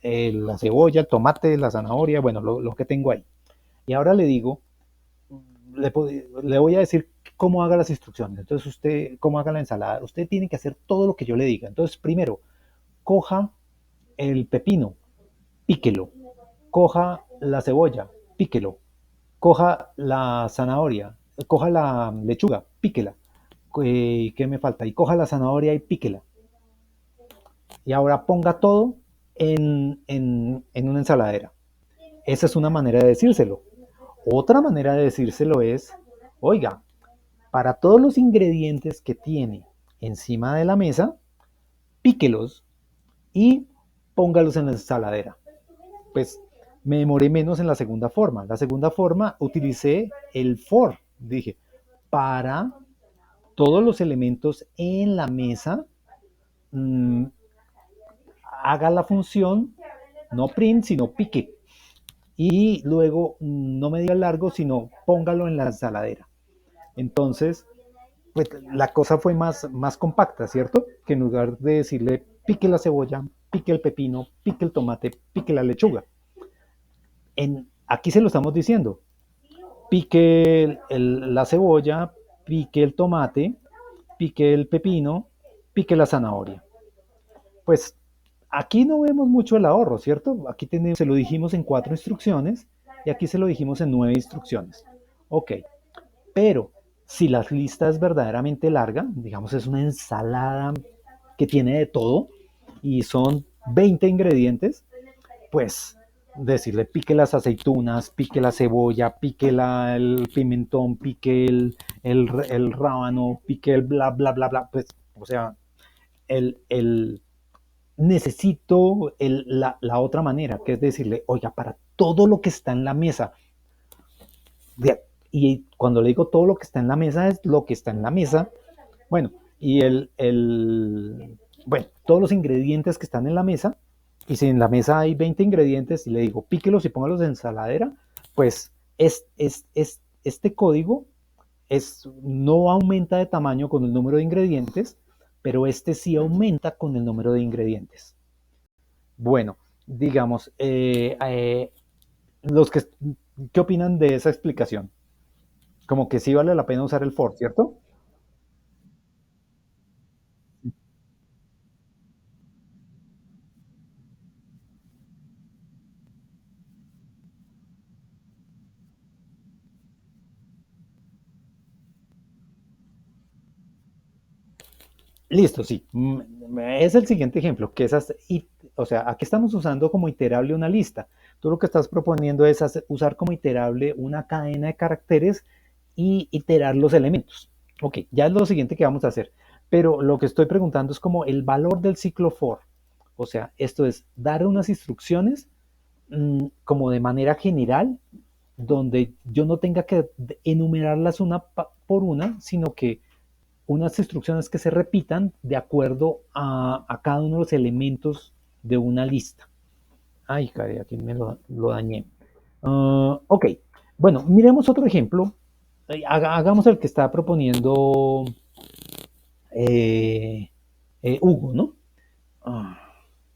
la cebolla, el tomate, la zanahoria, bueno, lo que tengo ahí. Y ahora le digo, le voy a decir cómo haga las instrucciones. Entonces usted, cómo haga la ensalada. Usted tiene que hacer todo lo que yo le diga. Entonces primero, coja el pepino, píquelo. Coja la cebolla, píquelo. Coja la zanahoria, coja la lechuga, píquela. ¿Qué me falta? Y coja la zanahoria y píquela. Y ahora ponga todo en una ensaladera. Esa es una manera de decírselo. Otra manera de decírselo es, oiga, para todos los ingredientes que tiene encima de la mesa, píquelos y póngalos en la ensaladera. Pues me demoré menos en la segunda forma. La segunda forma utilicé el for. Dije, para todos los elementos en la mesa, mmm, haga la función no print, sino pique. Y luego no me diga largo, sino póngalo en la ensaladera. Entonces, pues la cosa fue más compacta, ¿cierto? Que en lugar de decirle pique la cebolla, pique el pepino, pique el tomate, pique la lechuga. Aquí se lo estamos diciendo. Pique la cebolla, pique el tomate, pique el pepino, pique la zanahoria. Pues aquí no vemos mucho el ahorro, ¿cierto? Aquí tenemos, se lo dijimos en 4 instrucciones y aquí se lo dijimos en 9 instrucciones. Ok, pero si la lista es verdaderamente larga, digamos es una ensalada que tiene de todo y son 20 ingredientes, pues decirle pique las aceitunas, pique la cebolla, pique el pimentón, pique el rábano, pique el bla, bla, bla, bla, pues, o sea, el necesito la otra manera, que es decirle, oiga, para todo lo que está en la mesa, y cuando le digo todo lo que está en la mesa, es lo que está en la mesa, bueno, y bueno, todos los ingredientes que están en la mesa, y si en la mesa hay 20 ingredientes y le digo píquelos y póngalos en ensaladera, pues este código no aumenta de tamaño con el número de ingredientes, pero este sí aumenta con el número de ingredientes. Bueno, digamos, los que, ¿qué opinan de esa explicación? Como que sí vale la pena usar el for, ¿cierto? Listo, sí. Es el siguiente ejemplo, que o sea, aquí estamos usando como iterable una lista. Tú lo que estás proponiendo es usar como iterable una cadena de caracteres y iterar los elementos. Ok, ya es lo siguiente que vamos a hacer. Pero lo que estoy preguntando es como el valor del ciclo for. O sea, esto es dar unas instrucciones como de manera general, donde yo no tenga que enumerarlas una por una, sino que unas instrucciones que se repitan de acuerdo a cada uno de los elementos de una lista. Ay, caray, aquí me lo dañé. Ok, bueno, miremos otro ejemplo. Hagamos el que está proponiendo eh, Hugo, ¿no? Ah,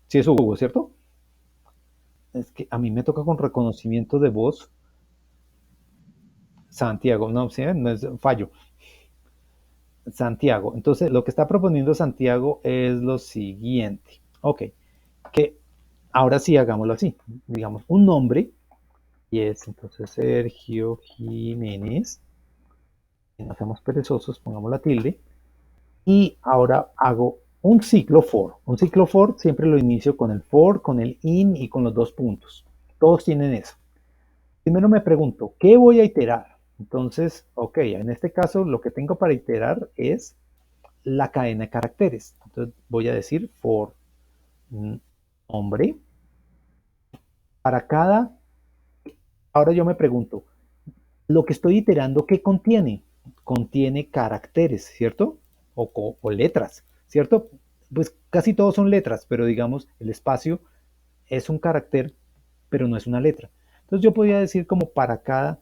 sí es Hugo, ¿cierto? Es que a mí me toca con reconocimiento de voz Santiago, no, ¿sí? No es fallo. Santiago. Entonces, lo que está proponiendo Santiago es lo siguiente. Ok, que ahora sí hagámoslo así. Digamos, un nombre, y es entonces Sergio Jiménez. Si no hacemos perezosos, pongamos la tilde. Y ahora hago un ciclo for. Un ciclo for siempre lo inicio con el for, con el in y con los dos puntos. Todos tienen eso. Primero me pregunto, ¿qué voy a iterar? Entonces, ok, en este caso lo que tengo para iterar es la cadena de caracteres. Entonces voy a decir for nombre. Para cada, ahora yo me pregunto, lo que estoy iterando, ¿qué contiene? Contiene caracteres, ¿cierto? O letras, ¿cierto? Pues casi todos son letras, pero digamos, el espacio es un carácter, pero no es una letra. Entonces yo podría decir como para cada,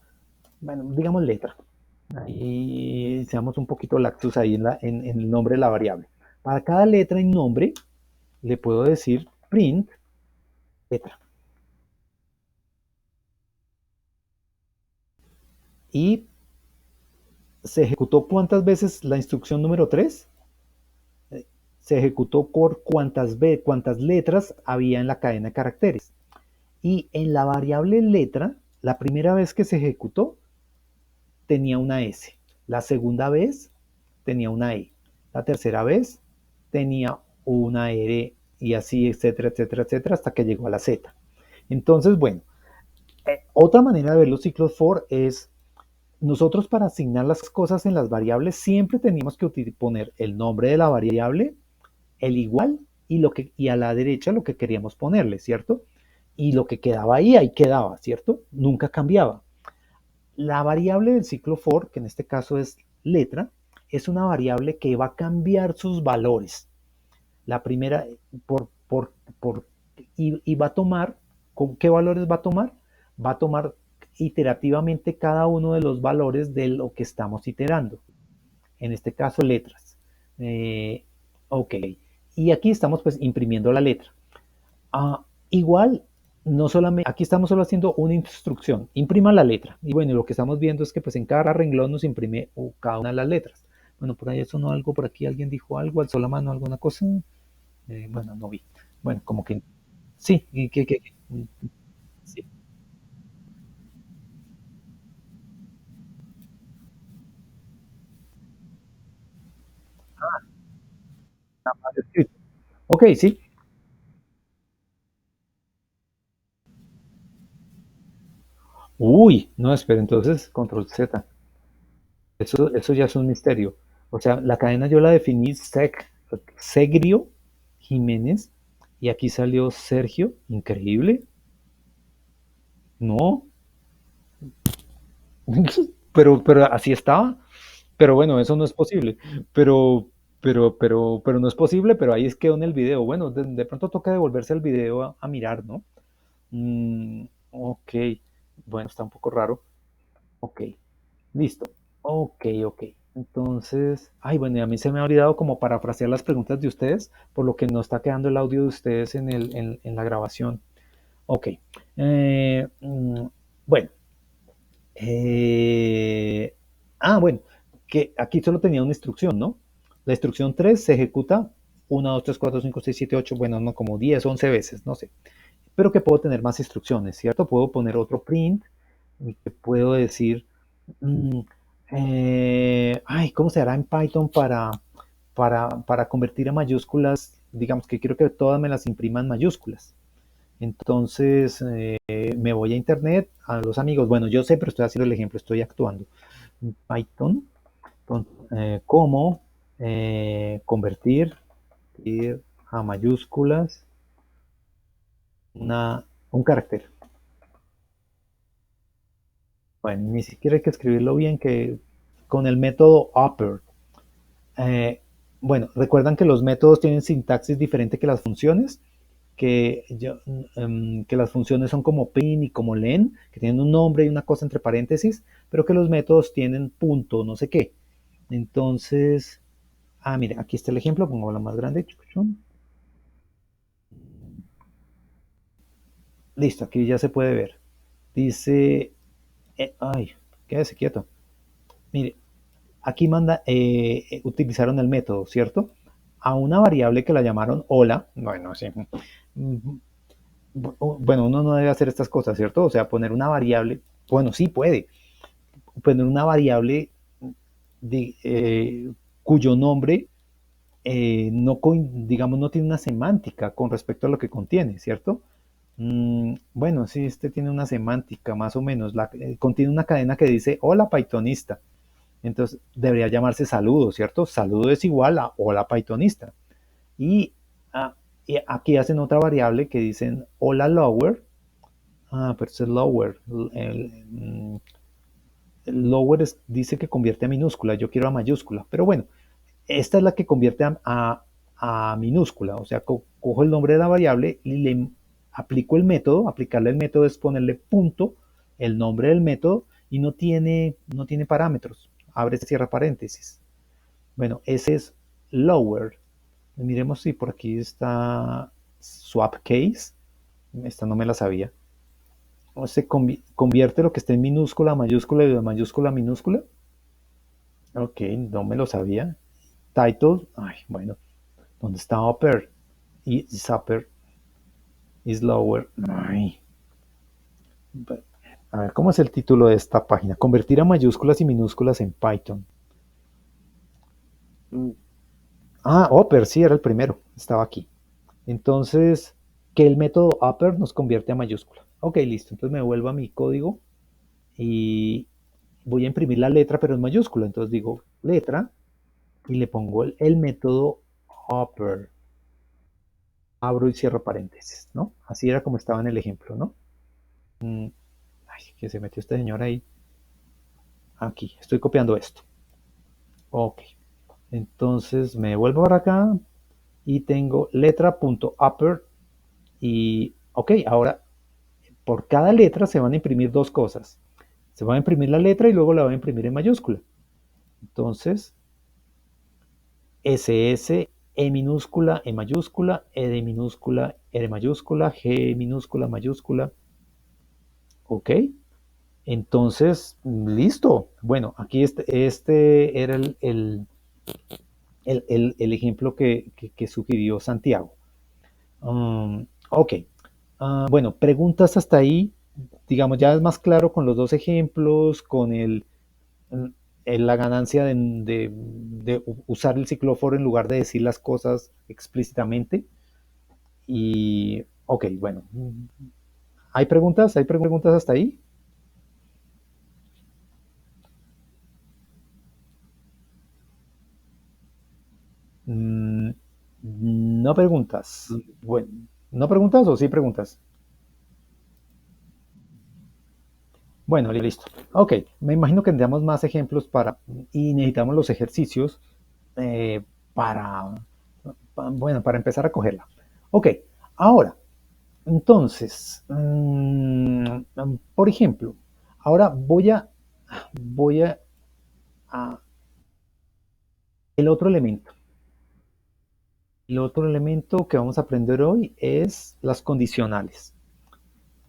bueno, digamos letra. Ahí seamos un poquito lactus ahí en el nombre de la variable. Para cada letra en nombre, le puedo decir print letra. Y se ejecutó cuántas veces la instrucción número 3. Se ejecutó por cuántas letras había en la cadena de caracteres. Y en la variable letra, la primera vez que se ejecutó tenía una S, la segunda vez tenía una E, la tercera vez tenía una R y así, etcétera, etcétera, etcétera, hasta que llegó a la Z. Entonces, bueno, otra manera de ver los ciclos for es nosotros para asignar las cosas en las variables siempre teníamos que poner el nombre de la variable, el igual y a la derecha lo que queríamos ponerle, ¿cierto? Y lo que quedaba ahí quedaba, ¿cierto? Nunca cambiaba. La variable del ciclo for, que en este caso es letra, es una variable que va a cambiar sus valores. La primera, por, por, por y va a tomar, ¿con qué valores va a tomar? Va a tomar iterativamente cada uno de los valores de lo que estamos iterando. En este caso, letras. Ok. Y aquí estamos pues imprimiendo la letra. Igual, no solamente, aquí estamos solo haciendo una instrucción, imprima la letra. Y bueno, lo que estamos viendo es que pues en cada renglón nos imprime cada una de las letras. Bueno, por ahí sonó algo, por aquí alguien dijo algo, alzó la mano, alguna cosa. Bueno, no vi. Bueno, como que sí, y sí, nada más escrito. Ok, sí. Uy, no, espera, entonces, control Z. Eso ya es un misterio. O sea, la cadena yo la definí Segrio Jiménez y aquí salió Sergio. Increíble. No, pero así estaba. Pero bueno, eso no es posible. Pero, pero no es posible, pero ahí es quedó en el video. Bueno, de pronto toca devolverse al video a mirar, ¿no? Ok. Bueno, está un poco raro. Ok. Listo. Ok, ok. Entonces, ay, bueno, y a mí se me ha olvidado como parafrasear las preguntas de ustedes, por lo que no está quedando el audio de ustedes en la grabación. Ok. Eh, mm, bueno, eh, bueno, que aquí solo tenía una instrucción, ¿no? La instrucción 3 se ejecuta 1, 2, 3, 4, 5, 6, 7, 8, bueno, no, como 10, 11 veces, no sé. Pero que puedo tener más instrucciones, ¿cierto? Puedo poner otro print y que puedo decir, mm, ¿cómo se hará en Python para convertir a mayúsculas? Digamos que quiero que todas me las impriman mayúsculas. Entonces me voy a internet, a los amigos. Bueno, yo sé, pero estoy haciendo el ejemplo, estoy actuando. Python, cómo convertir a mayúsculas un carácter. Bueno, ni siquiera hay que escribirlo bien, que con el método upper. Eh, bueno, recuerdan que los métodos tienen sintaxis diferente que las funciones, que las funciones son como print y como len, que tienen un nombre y una cosa entre paréntesis, pero que los métodos tienen punto, no sé qué. Entonces, mire, aquí está el ejemplo, pongo la más grande. Listo, aquí ya se puede ver. Dice, quédese quieto. Mire, aquí utilizaron el método, ¿cierto? A una variable que la llamaron hola. Bueno, sí. Bueno, uno no debe hacer estas cosas, ¿cierto? O sea, poner una variable, bueno, sí puede, poner una variable de, cuyo nombre digamos, no tiene una semántica con respecto a lo que contiene, ¿cierto? Bueno, sí, este tiene una semántica más o menos, contiene una cadena que dice hola Pythonista, entonces debería llamarse saludo, ¿cierto? Saludo es igual a hola Pythonista. Y, ah, y aquí hacen otra variable que dicen hola lower. Pero es lower. El lower dice que convierte a minúscula. Yo quiero a mayúscula. Pero bueno, esta es la que convierte a minúscula. O sea, cojo el nombre de la variable y le aplico el método. Aplicarle el método es ponerle punto, el nombre del método, y no tiene parámetros. Abre, cierra paréntesis. Bueno, ese es lower. Miremos si por aquí está swap case. Esta no me la sabía. O se convierte lo que está en minúscula a mayúscula y de mayúscula a minúscula. Ok, no me lo sabía. Title, bueno, ¿dónde está upper? Y upper is lower. A ver, ¿cómo es el título de esta página? Convertir a mayúsculas y minúsculas en Python. Mm, upper, sí, era el primero, estaba aquí. Entonces, que el método upper nos convierte a mayúscula. Ok, listo. Entonces me vuelvo a mi código y voy a imprimir la letra, pero en mayúscula. Entonces digo letra y le pongo el método upper. Abro y cierro paréntesis, ¿no? Así era como estaba en el ejemplo, ¿no? Mm, que se metió este señor ahí. Aquí, estoy copiando esto. Ok. Entonces me vuelvo para acá y tengo letra.upper y, ok, ahora por cada letra se van a imprimir dos cosas. Se va a imprimir la letra y luego la va a imprimir en mayúscula. Entonces, SS, E minúscula, E mayúscula, E de minúscula, E de mayúscula, G minúscula, mayúscula. ¿Ok? Entonces, listo. Bueno, aquí este era el ejemplo que sugirió Santiago. Ok. Bueno, preguntas hasta ahí. Digamos, ya es más claro con los dos ejemplos, con mm, la ganancia de usar el ciclóforo en lugar de decir las cosas explícitamente. Y, ok, bueno. ¿Hay preguntas? ¿Hay preguntas hasta ahí? Mm, no preguntas. Bueno, ¿no preguntas o sí preguntas? Bueno, listo. Ok, me imagino que tendríamos más ejemplos y necesitamos los ejercicios eh, para, bueno, para empezar a cogerla. Ok, ahora, entonces, por ejemplo, ahora voy a el otro elemento. El otro elemento que vamos a aprender hoy es las condicionales,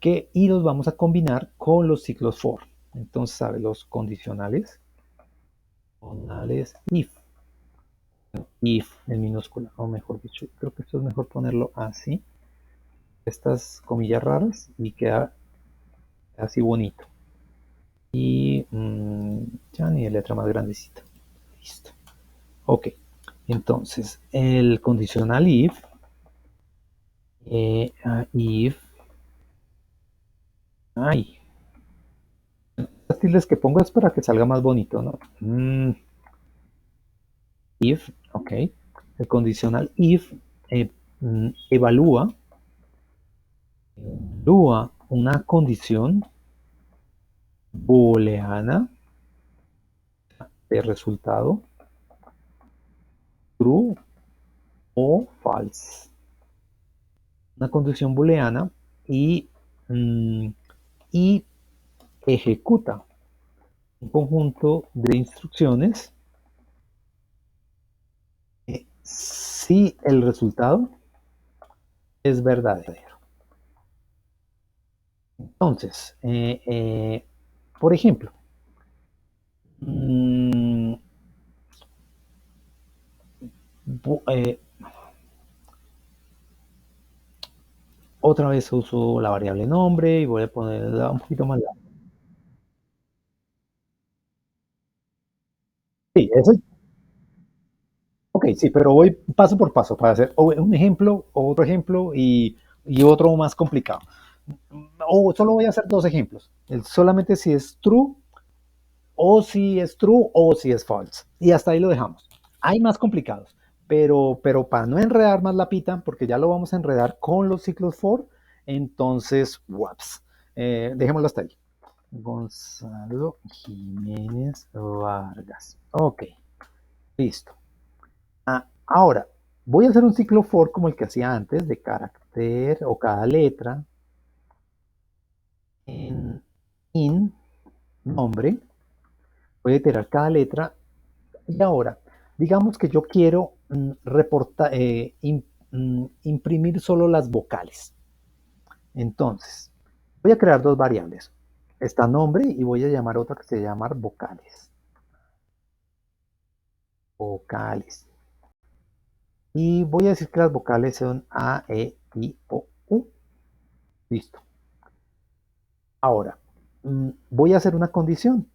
y los vamos a combinar con los ciclos for. Entonces, ¿sabe? Los condicionales, condicionales if en minúscula, o mejor dicho, creo que esto es mejor ponerlo así, estas comillas raras, y queda así bonito. Y ya ni de letra más grandecita. Listo. Ok. Entonces, el condicional if, ay, las tildes que pongo es para que salga más bonito, ¿no? If, ok. El condicional if eh, evalúa una condición booleana de resultado true o false. Una condición booleana y, mm, y ejecuta un conjunto de instrucciones si el resultado es verdadero. Entonces, por ejemplo, mm, eh, otra vez uso la variable nombre y voy a ponerla un poquito más larga. Sí, eso, ok, sí, pero voy paso por paso para hacer un ejemplo, otro ejemplo y otro más complicado. O solo voy a hacer dos ejemplos. Solamente si es true, o si es true, o si es false. Y hasta ahí lo dejamos. Hay más complicados, pero para no enredar más la pita, porque ya lo vamos a enredar con los ciclos for, entonces, whoops. Dejémoslo hasta ahí. Gonzalo Jiménez Vargas. Ok, listo. Ahora, voy a hacer un ciclo for como el que hacía antes, de carácter o cada letra en nombre. Voy a iterar cada letra. Y ahora, digamos que yo quiero imprimir solo las vocales. Entonces, voy a crear dos variables. Está nombre y voy a llamar otra que se llama vocales. Vocales. Y voy a decir que las vocales son A, E, I, O, U. Listo. Ahora, voy a hacer una condición.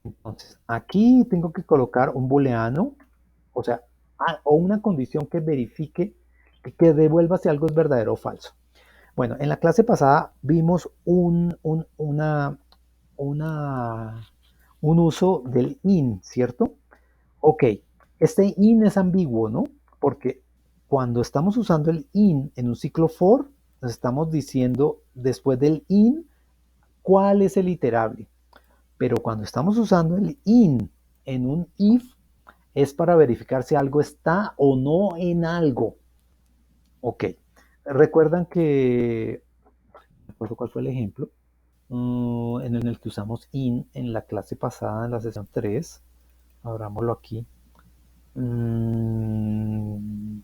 Entonces, aquí tengo que colocar un booleano, o sea, o una condición que verifique, que devuelva si algo es verdadero o falso. Bueno, en la clase pasada vimos un uso del in, ¿cierto? Ok, este in es ambiguo, ¿no? Porque cuando estamos usando el in en un ciclo for, nos estamos diciendo después del in cuál es el iterable. Pero cuando estamos usando el in en un if, es para verificar si algo está o no en algo. Ok. Recuerdan que, no recuerdo cuál fue el ejemplo, en el que usamos in en la clase pasada, en la sesión 3. Abrámoslo aquí. Mm,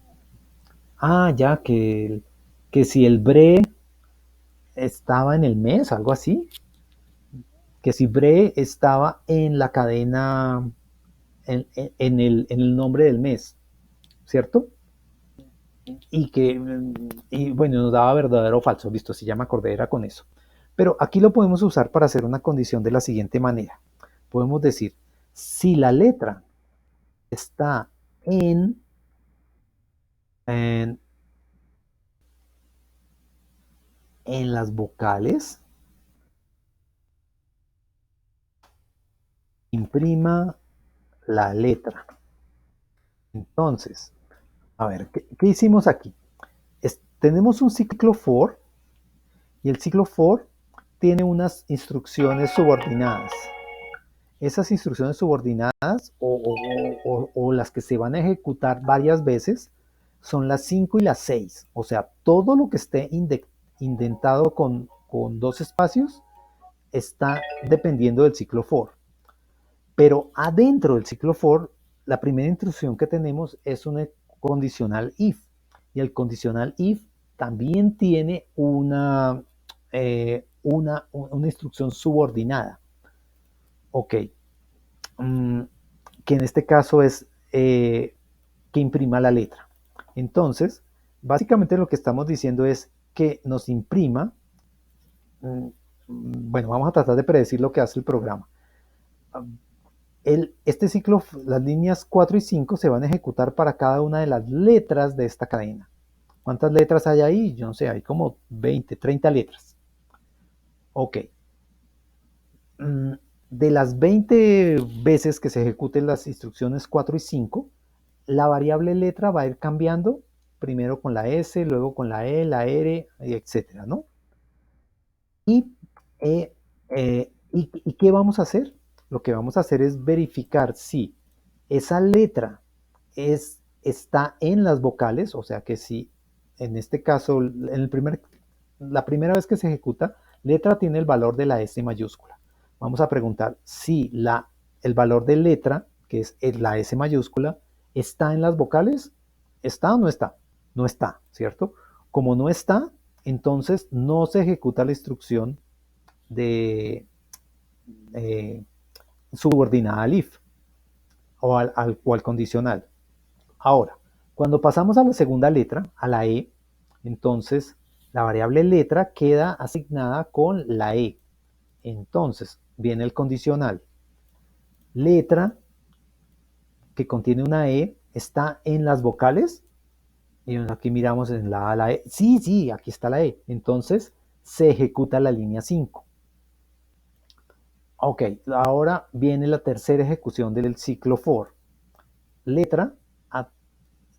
ya, que si el bre estaba en el mes, algo así. Que si bre estaba en la cadena, en el nombre del mes, ¿cierto? y que, y bueno, nos daba verdadero o falso. Listo, si ya me acordé, era con eso. Pero aquí lo podemos usar para hacer una condición de la siguiente manera. Podemos decir, si la letra está en, en las vocales, imprima la letra. Entonces, a ver, ¿qué hicimos aquí? Tenemos un ciclo for y el ciclo for tiene unas instrucciones subordinadas. Esas instrucciones subordinadas o las que se van a ejecutar varias veces son las 5 y las 6. O sea, todo lo que esté indentado con dos espacios está dependiendo del ciclo for. Pero adentro del ciclo for, la primera instrucción que tenemos es una condicional if. Y el condicional if también tiene una instrucción subordinada. Ok. Mm, que en este caso es que imprima la letra. Entonces, básicamente lo que estamos diciendo es que nos imprima, bueno, vamos a tratar de predecir lo que hace el programa. Este ciclo, las líneas 4 y 5 se van a ejecutar para cada una de las letras de esta cadena. ¿Cuántas letras hay ahí? Yo no sé, hay como 20, 30 letras. Ok. De las 20 veces que se ejecuten las instrucciones 4 y 5, la variable letra va a ir cambiando, primero con la S, luego con la E, la R, etcétera, ¿no? Y, ¿y qué vamos a hacer? Lo que vamos a hacer es verificar si esa letra está en las vocales, o sea que si en este caso, la primera vez que se ejecuta, letra tiene el valor de la S mayúscula. Vamos a preguntar si el valor de letra, que es la S mayúscula, está en las vocales. ¿Está o no está? No está, ¿cierto? Como no está, entonces no se ejecuta la instrucción de eh, subordinada al if o al condicional. Ahora, cuando pasamos a la segunda letra, a la E, entonces la variable letra queda asignada con la E. Entonces viene el condicional. Letra que contiene una E está en las vocales. Y aquí miramos en la A, la E. Sí, sí, aquí está la E. Entonces se ejecuta la línea 5. Ok, ahora viene la tercera ejecución del ciclo for. Letra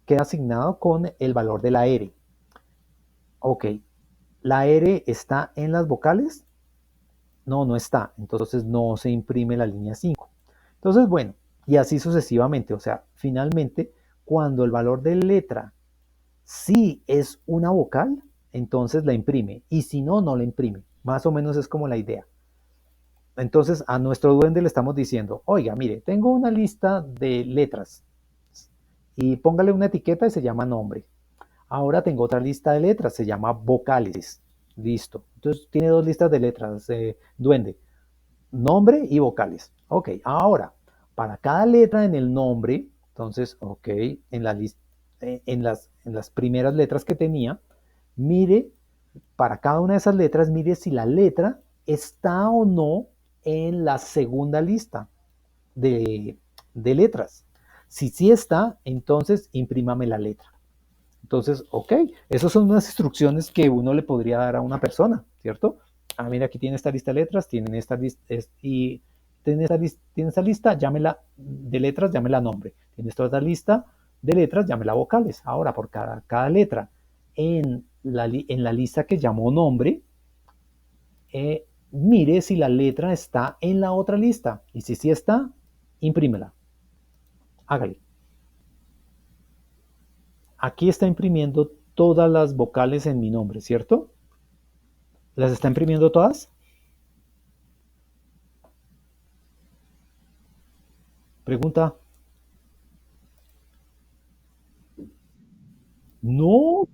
queda asignado con el valor de la R. Ok, ¿la R está en las vocales? No, no está. Entonces no se imprime la línea 5. Entonces, bueno, y así sucesivamente. O sea, finalmente, cuando el valor de letra sí es una vocal, entonces la imprime. Y si no, no la imprime. Más o menos es como la idea. Entonces a nuestro duende le estamos diciendo, oiga, mire, tengo una lista de letras y póngale una etiqueta y se llama nombre. Ahora tengo otra lista de letras, se llama vocales. Listo. Entonces tiene dos listas de letras, duende, nombre y vocales. Ok, ahora, para cada letra en el nombre, entonces, ok, en las primeras letras que tenía, mire, para cada una de esas letras, mire si la letra está o no en la segunda lista de, de letras. Si sí está, entonces imprímame la letra. Entonces, ok, esas son unas instrucciones que uno le podría dar a una persona, ¿cierto? Ah, mira, aquí tiene esta lista de letras, tienen esta lista, y tiene esta lista, llámela de letras, llámela nombre. Tiene esta otra lista de letras, llámela vocales. Ahora, por cada letra en la lista que llamó nombre, mire si la letra está en la otra lista. Y si sí está, imprímela. Hágale. Aquí está imprimiendo todas las vocales en mi nombre, ¿cierto? ¿Las está imprimiendo todas? Pregunta. No,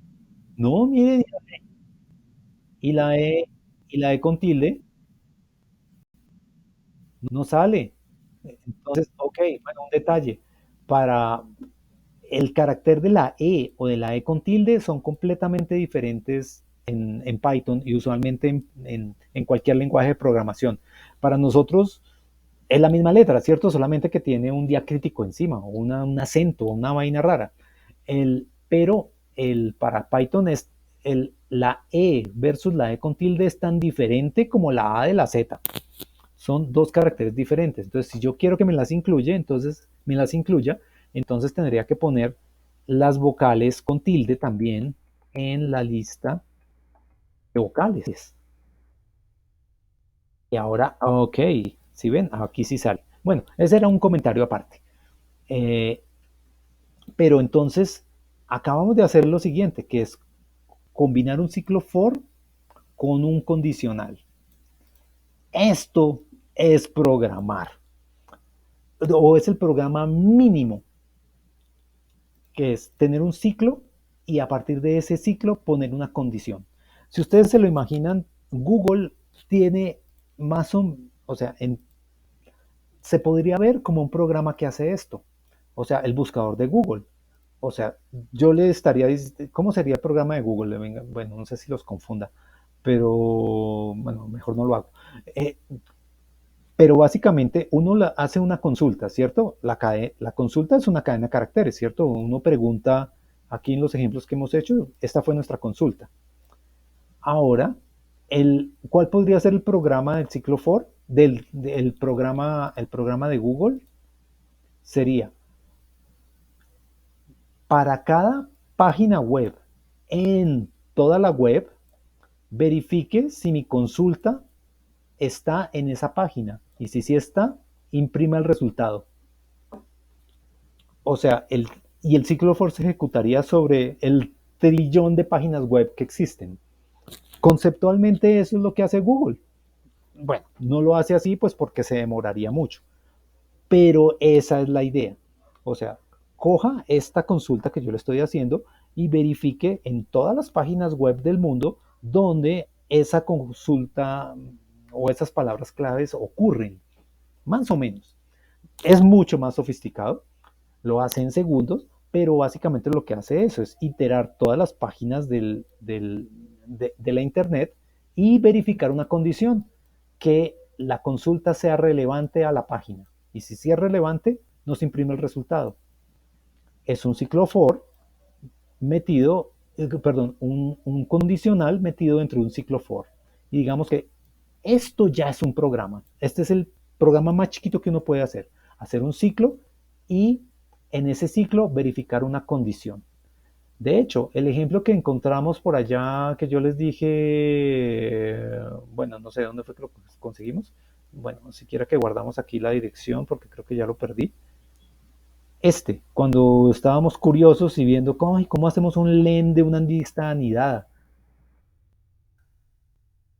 no, miren, y la E con tilde no sale. Entonces, ok, bueno, un detalle. Para el carácter de la E o de la E con tilde son completamente diferentes en Python y usualmente en cualquier lenguaje de programación. Para nosotros es la misma letra, ¿cierto? Solamente que tiene un diacrítico encima o un acento o una vaina rara. Pero para Python la E versus la E con tilde es tan diferente como la A de la Z. Son dos caracteres diferentes. Entonces, si yo quiero que me las incluya, entonces tendría que poner las vocales con tilde también en la lista de vocales. Y ahora, ok, si ven, aquí sí sale. Bueno, ese era un comentario aparte. Eh, pero entonces, acabamos de hacer lo siguiente, que es combinar un ciclo for con un condicional. Esto es programar, o es el programa mínimo, que es tener un ciclo y a partir de ese ciclo poner una condición. Si ustedes se lo imaginan, Google tiene más o sea, se podría ver como un programa que hace esto, o sea, el buscador de Google. O sea, yo le estaría diciendo, ¿cómo sería el programa de Google? Bueno, no sé si los confunda, pero bueno, mejor no lo hago. Eh, pero básicamente uno hace una consulta, ¿cierto? La consulta es una cadena de caracteres, ¿cierto? Uno pregunta, aquí en los ejemplos que hemos hecho, esta fue nuestra consulta. Ahora, ¿cuál podría ser el programa del ciclo for? El programa de Google sería, para cada página web en toda la web, verifique si mi consulta está en esa página. Y si sí está, imprima el resultado. O sea, el ciclo for se ejecutaría sobre el trillón de páginas web que existen. Conceptualmente eso es lo que hace Google. Bueno, no lo hace así pues porque se demoraría mucho, pero esa es la idea. O sea, coja esta consulta que yo le estoy haciendo y verifique en todas las páginas web del mundo donde esa consulta o esas palabras claves ocurren, más o menos. Es mucho más sofisticado, lo hace en segundos, pero básicamente lo que hace eso es iterar todas las páginas de la Internet y verificar una condición, que la consulta sea relevante a la página. Y si sí es relevante, nos imprime el resultado. Es un ciclo for metido, perdón, un condicional metido dentro de un ciclo for. Y digamos que esto ya es un programa. Este es el programa más chiquito que uno puede hacer. Hacer un ciclo y en ese ciclo verificar una condición. De hecho, el ejemplo que encontramos por allá, que yo les dije, bueno, no sé dónde fue que lo conseguimos. Bueno, siquiera que guardamos aquí la dirección porque creo que ya lo perdí. Cuando estábamos curiosos y viendo cómo hacemos un len de una lista anidada.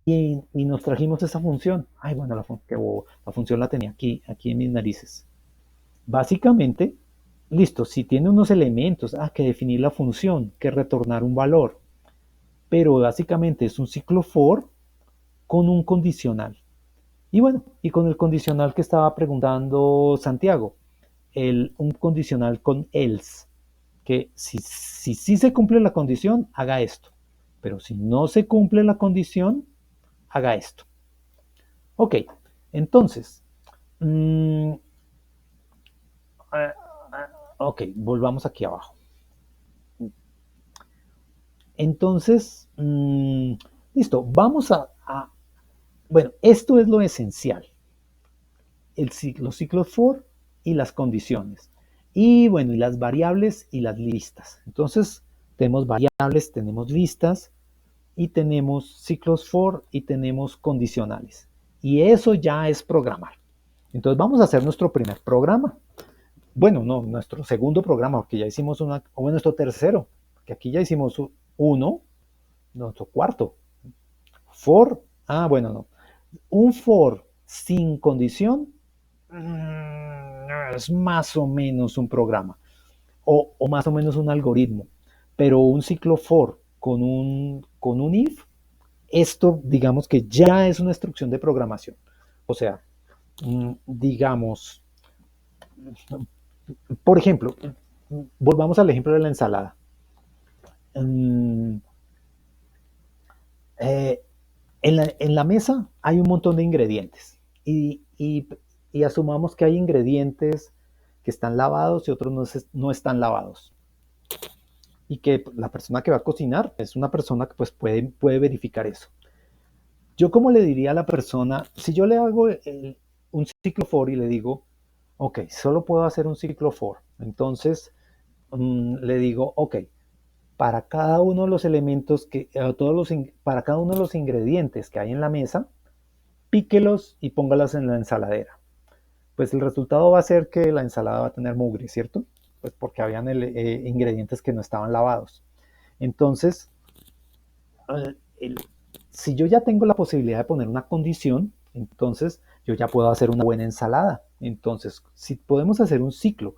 Y nos trajimos esa función. Ay, bueno, la función la tenía aquí en mis narices. Básicamente, listo, si tiene unos elementos, que definir la función, que retornar un valor, pero básicamente es un ciclo for con un condicional. Y bueno, y con el condicional que estaba preguntando Santiago, un condicional con else, que si se cumple la condición, haga esto, pero si no se cumple la condición, haga esto. Ok, entonces, mmm, ok, volvamos aquí abajo. Entonces, listo, vamos bueno, esto es lo esencial, los ciclos for y las condiciones. Y bueno, y las variables y las listas. Entonces, tenemos variables, tenemos listas y tenemos ciclos for y tenemos condicionales. Y eso ya es programar. Entonces, vamos a hacer nuestro primer programa. Bueno, no, nuestro segundo programa, porque ya hicimos o nuestro tercero, que aquí ya hicimos uno, nuestro cuarto. For, bueno, no. Un for sin condición es más o menos un programa, o más o menos un algoritmo, pero un ciclo for con un if, esto digamos que ya es una instrucción de programación. O sea, digamos, por ejemplo, volvamos al ejemplo de la ensalada. Mm, eh, en la mesa hay un montón de ingredientes y asumamos que hay ingredientes que están lavados y otros no están lavados. Y que la persona que va a cocinar es una persona que pues puede verificar eso. Yo como le diría a la persona, si yo le hago un ciclo for y le digo, ok, solo puedo hacer un ciclo for, entonces le digo, ok, para cada uno de los elementos para cada uno de los ingredientes que hay en la mesa, píquelos y póngalos en la ensaladera. Pues el resultado va a ser que la ensalada va a tener mugre, ¿cierto? Pues porque habían ingredientes que no estaban lavados. Entonces, el, si yo ya tengo la posibilidad de poner una condición, entonces yo ya puedo hacer una buena ensalada. Entonces, si podemos hacer un ciclo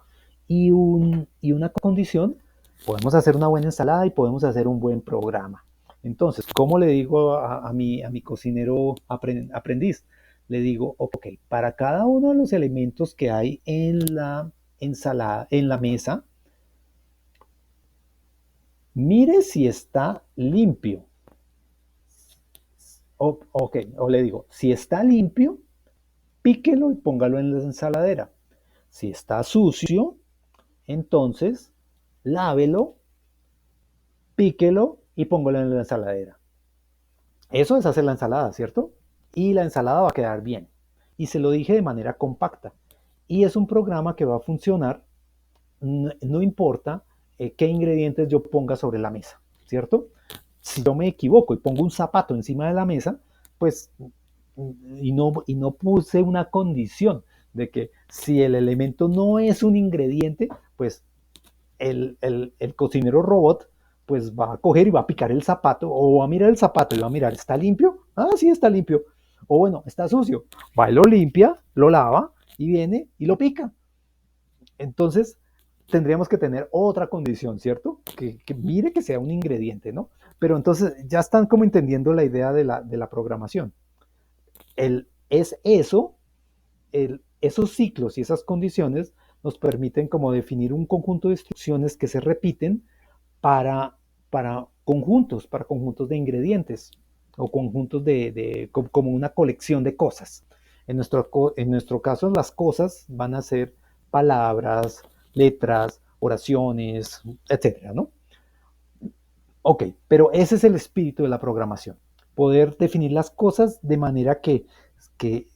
y una condición, podemos hacer una buena ensalada y podemos hacer un buen programa. Entonces, ¿cómo le digo a mi cocinero aprendiz? Le digo, ok, para cada uno de los elementos que hay en la ensalada, en la mesa, mire si está limpio. Ok, o le digo, si está limpio, píquelo y póngalo en la ensaladera. Si está sucio, entonces lávelo, píquelo y póngalo en la ensaladera. Eso es hacer la ensalada, ¿cierto? Y la ensalada va a quedar bien. Y se lo dije de manera compacta. Y es un programa que va a funcionar, no importa qué ingredientes yo ponga sobre la mesa, ¿cierto? Si yo me equivoco y pongo un zapato encima de la mesa, pues y no puse una condición de que si el elemento no es un ingrediente, pues el cocinero robot pues va a coger y va a picar el zapato o va a mirar el zapato y va a mirar, ¿está limpio? Ah, sí, está limpio. O bueno, está sucio. Va y lo limpia, lo lava y viene y lo pica. Entonces, tendríamos que tener otra condición, ¿cierto? Que mire que sea un ingrediente, ¿no? Pero entonces ya están como entendiendo la idea de la programación. Es eso, esos ciclos y esas condiciones nos permiten como definir un conjunto de instrucciones que se repiten para, para conjuntos de ingredientes o conjuntos como una colección de cosas. En nuestro caso, las cosas van a ser palabras, letras, oraciones, etcétera, ¿no? Ok, pero ese es el espíritu de la programación. Poder definir las cosas de manera que, que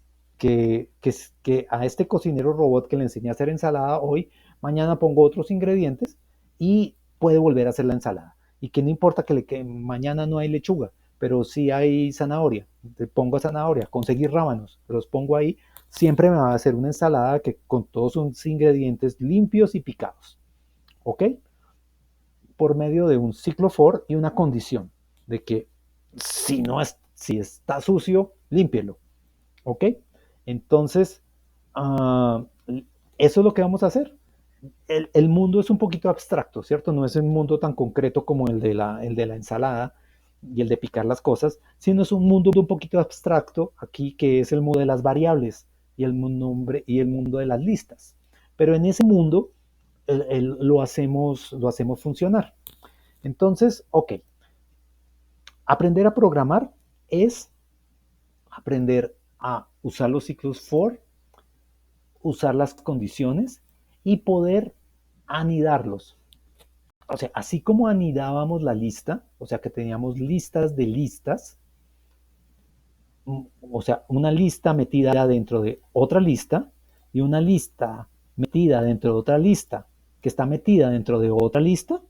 a este cocinero robot que le enseñé a hacer ensalada hoy, mañana pongo otros ingredientes y puede volver a hacer la ensalada. Y que no importa que mañana no hay lechuga, pero sí hay zanahoria. Te pongo zanahoria, conseguir rábanos, los pongo ahí. Siempre me va a hacer una ensalada que con todos sus ingredientes limpios y picados. ¿Ok? Por medio de un ciclo for y una condición de que si está sucio, límpielo. ¿Ok? Entonces, uh, eso es lo que vamos a hacer. El mundo es un poquito abstracto, ¿cierto? No es un mundo tan concreto como el de la ensalada y el de picar las cosas, sino es un mundo un poquito abstracto aquí que es el mundo de las variables y el mundo de las listas. Pero en ese mundo lo hacemos funcionar. Entonces, ok, aprender a programar es aprender a usar los ciclos for, usar las condiciones y poder anidarlos. O sea, así como anidábamos la lista, o sea, que teníamos listas de listas, o sea, una lista metida dentro de otra lista y una lista metida dentro de otra lista que está metida dentro de otra lista,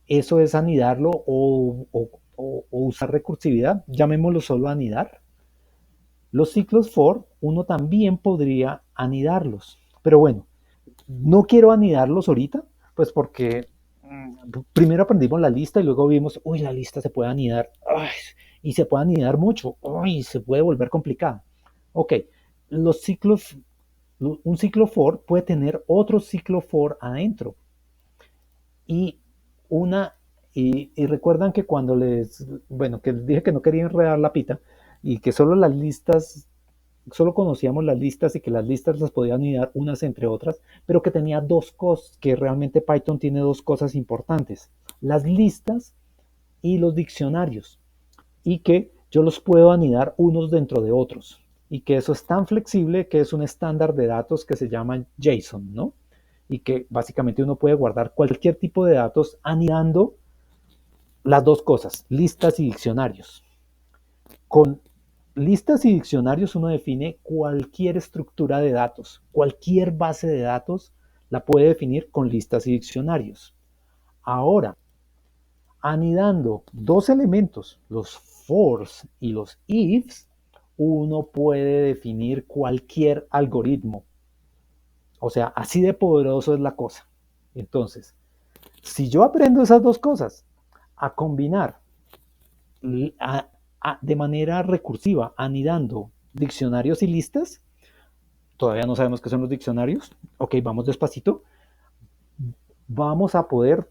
eso es anidarlo o usar recursividad, llamémoslo solo anidar. Los ciclos for, uno también podría anidarlos, pero bueno, no quiero anidarlos ahorita, pues porque primero aprendimos la lista y luego vimos, uy, la lista se puede anidar, ay, y se puede anidar mucho, uy, se puede volver complicada. Ok, los ciclos, un ciclo for puede tener otro ciclo for adentro. Y una, y recuerdan que bueno, que les dije que no quería enredar la pita y que solo las listas solo conocíamos las listas y que las listas las podían unir unas entre otras, pero que tenía dos cosas, que realmente Python tiene dos cosas importantes, las listas y los diccionarios, y que yo los puedo anidar unos dentro de otros, y que eso es tan flexible que es un estándar de datos que se llama JSON, ¿no? Y que básicamente uno puede guardar cualquier tipo de datos anidando las dos cosas, listas y diccionarios. Con listas y diccionarios uno define cualquier estructura de datos, cualquier base de datos la puede definir con listas y diccionarios. Ahora, anidando dos elementos, los fors y los ifs, uno puede definir cualquier algoritmo. O sea, así de poderoso es la cosa. Entonces, si yo aprendo esas dos cosas, a combinar de manera recursiva, anidando diccionarios y listas, todavía no sabemos qué son los diccionarios, ok, vamos despacito, vamos a poder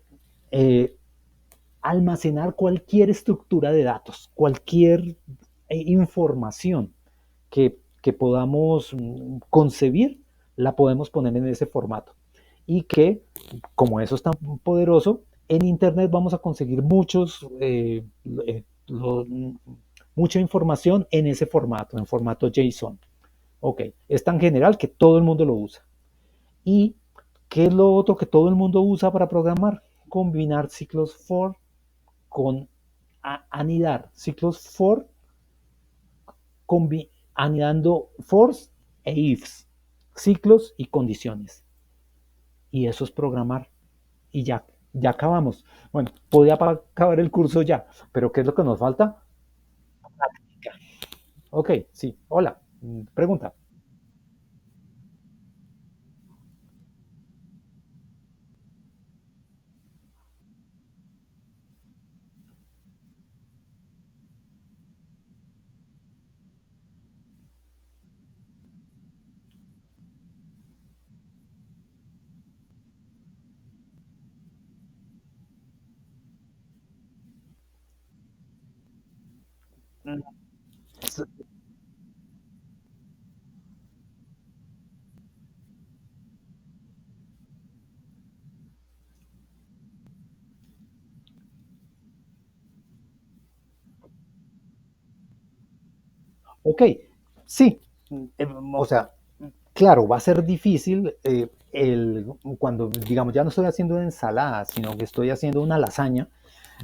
almacenar cualquier estructura de datos, cualquier información que podamos concebir, la podemos poner en ese formato. Y que, como eso es tan poderoso, en Internet vamos a conseguir mucha información en ese formato, en formato JSON. Ok, es tan general que todo el mundo lo usa. ¿Y qué es lo otro que todo el mundo usa para programar? Combinar ciclos for con anidar ciclos for, anidando fors e ifs, ciclos y condiciones. Y eso es programar. Y ya acabamos. Bueno, podía acabar el curso ya, pero ¿qué es lo que nos falta? Práctica. Ok, sí. Hola. Pregunta. Ok, sí. O sea, claro, va a ser difícil cuando, digamos, ya no estoy haciendo una ensalada, sino que estoy haciendo una lasaña.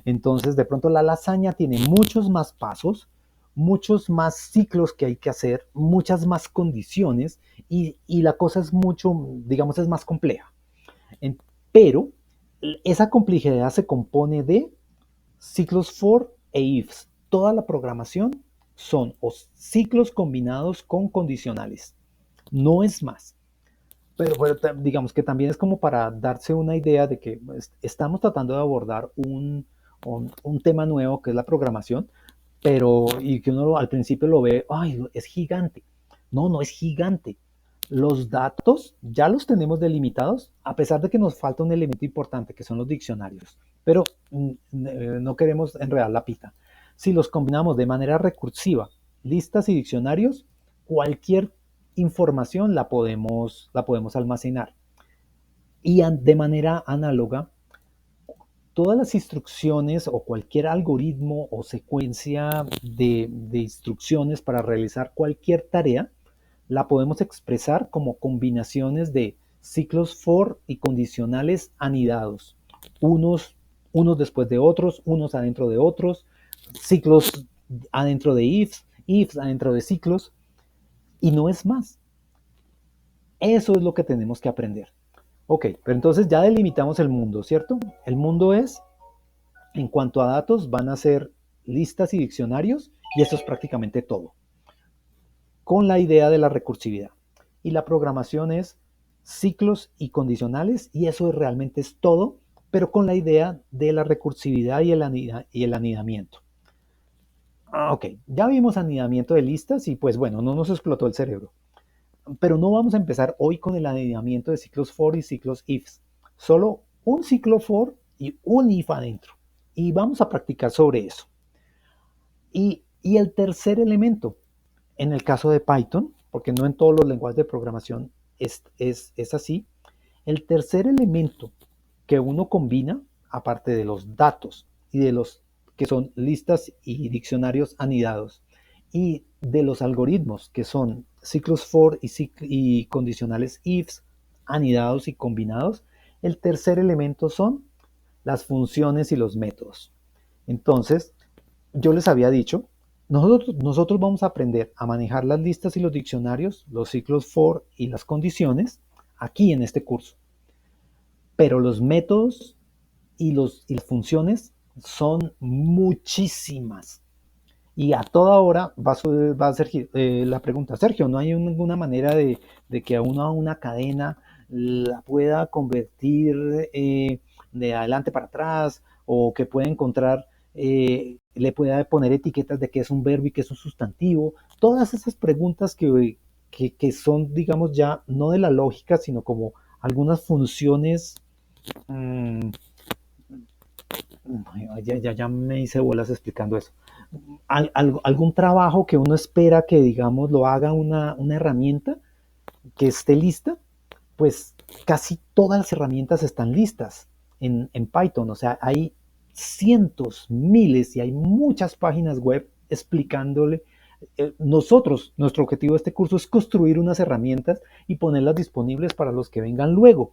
Entonces, de pronto la lasaña tiene muchos más pasos, muchos más ciclos que hay que hacer, muchas más condiciones y la cosa es mucho, digamos, es más compleja. En- pero esa complejidad se compone de ciclos for e ifs. Toda la programación son ciclos combinados con condicionales. No es más. Pero digamos que también es como para darse una idea de que estamos tratando de abordar un tema nuevo que es la programación, pero y que uno al principio lo ve, ay, es gigante. No, no es gigante. Los datos ya los tenemos delimitados, a pesar de que nos falta un elemento importante, que son los diccionarios. Pero no queremos enredar la pita. Si los combinamos de manera recursiva, listas y diccionarios, cualquier información la podemos almacenar. Y de manera análoga, todas las instrucciones o cualquier algoritmo o secuencia de instrucciones para realizar cualquier tarea, la podemos expresar como combinaciones de ciclos for y condicionales anidados, unos, unos después de otros, unos adentro de otros, ciclos adentro de ifs, ifs adentro de ciclos, y no es más. Eso es lo que tenemos que aprender. Ok, pero entonces ya delimitamos el mundo, ¿cierto? El mundo es, en cuanto a datos, van a ser listas y diccionarios, y eso es prácticamente todo, con la idea de la recursividad. Y la programación es ciclos y condicionales, y eso realmente es todo, pero con la idea de la recursividad y el anidamiento. Ok, ya vimos anidamiento de listas y pues bueno, no nos explotó el cerebro. Pero no vamos a empezar hoy con el anidamiento de ciclos for y ciclos ifs. Solo un ciclo for y un if adentro. Y vamos a practicar sobre eso. Y el tercer elemento, en el caso de Python, porque no en todos los lenguajes de programación es así. El tercer elemento que uno combina, aparte de los datos y de los que son listas y diccionarios anidados, y de los algoritmos que son ciclos for y condicionales ifs anidados y combinados, el tercer elemento son las funciones y los métodos. Entonces, yo les había dicho, nosotros vamos a aprender a manejar las listas y los diccionarios, los ciclos for y las condiciones aquí en este curso. Pero los métodos y las funciones son muchísimas. Y a toda hora va a ser la pregunta, Sergio, ¿no hay ninguna manera de que a una cadena la pueda convertir de adelante para atrás o que pueda encontrar, le pueda poner etiquetas de qué es un verbo y qué es un sustantivo? Todas esas preguntas que son, digamos, ya no de la lógica, sino como algunas funciones. mmm, ya me hice bolas explicando eso. Algún trabajo que uno espera que, digamos, lo haga una herramienta que esté lista, pues casi todas las herramientas están listas en Python. O sea, hay cientos, miles y hay muchas páginas web explicándole. Nuestro objetivo de este curso es construir unas herramientas y ponerlas disponibles para los que vengan luego.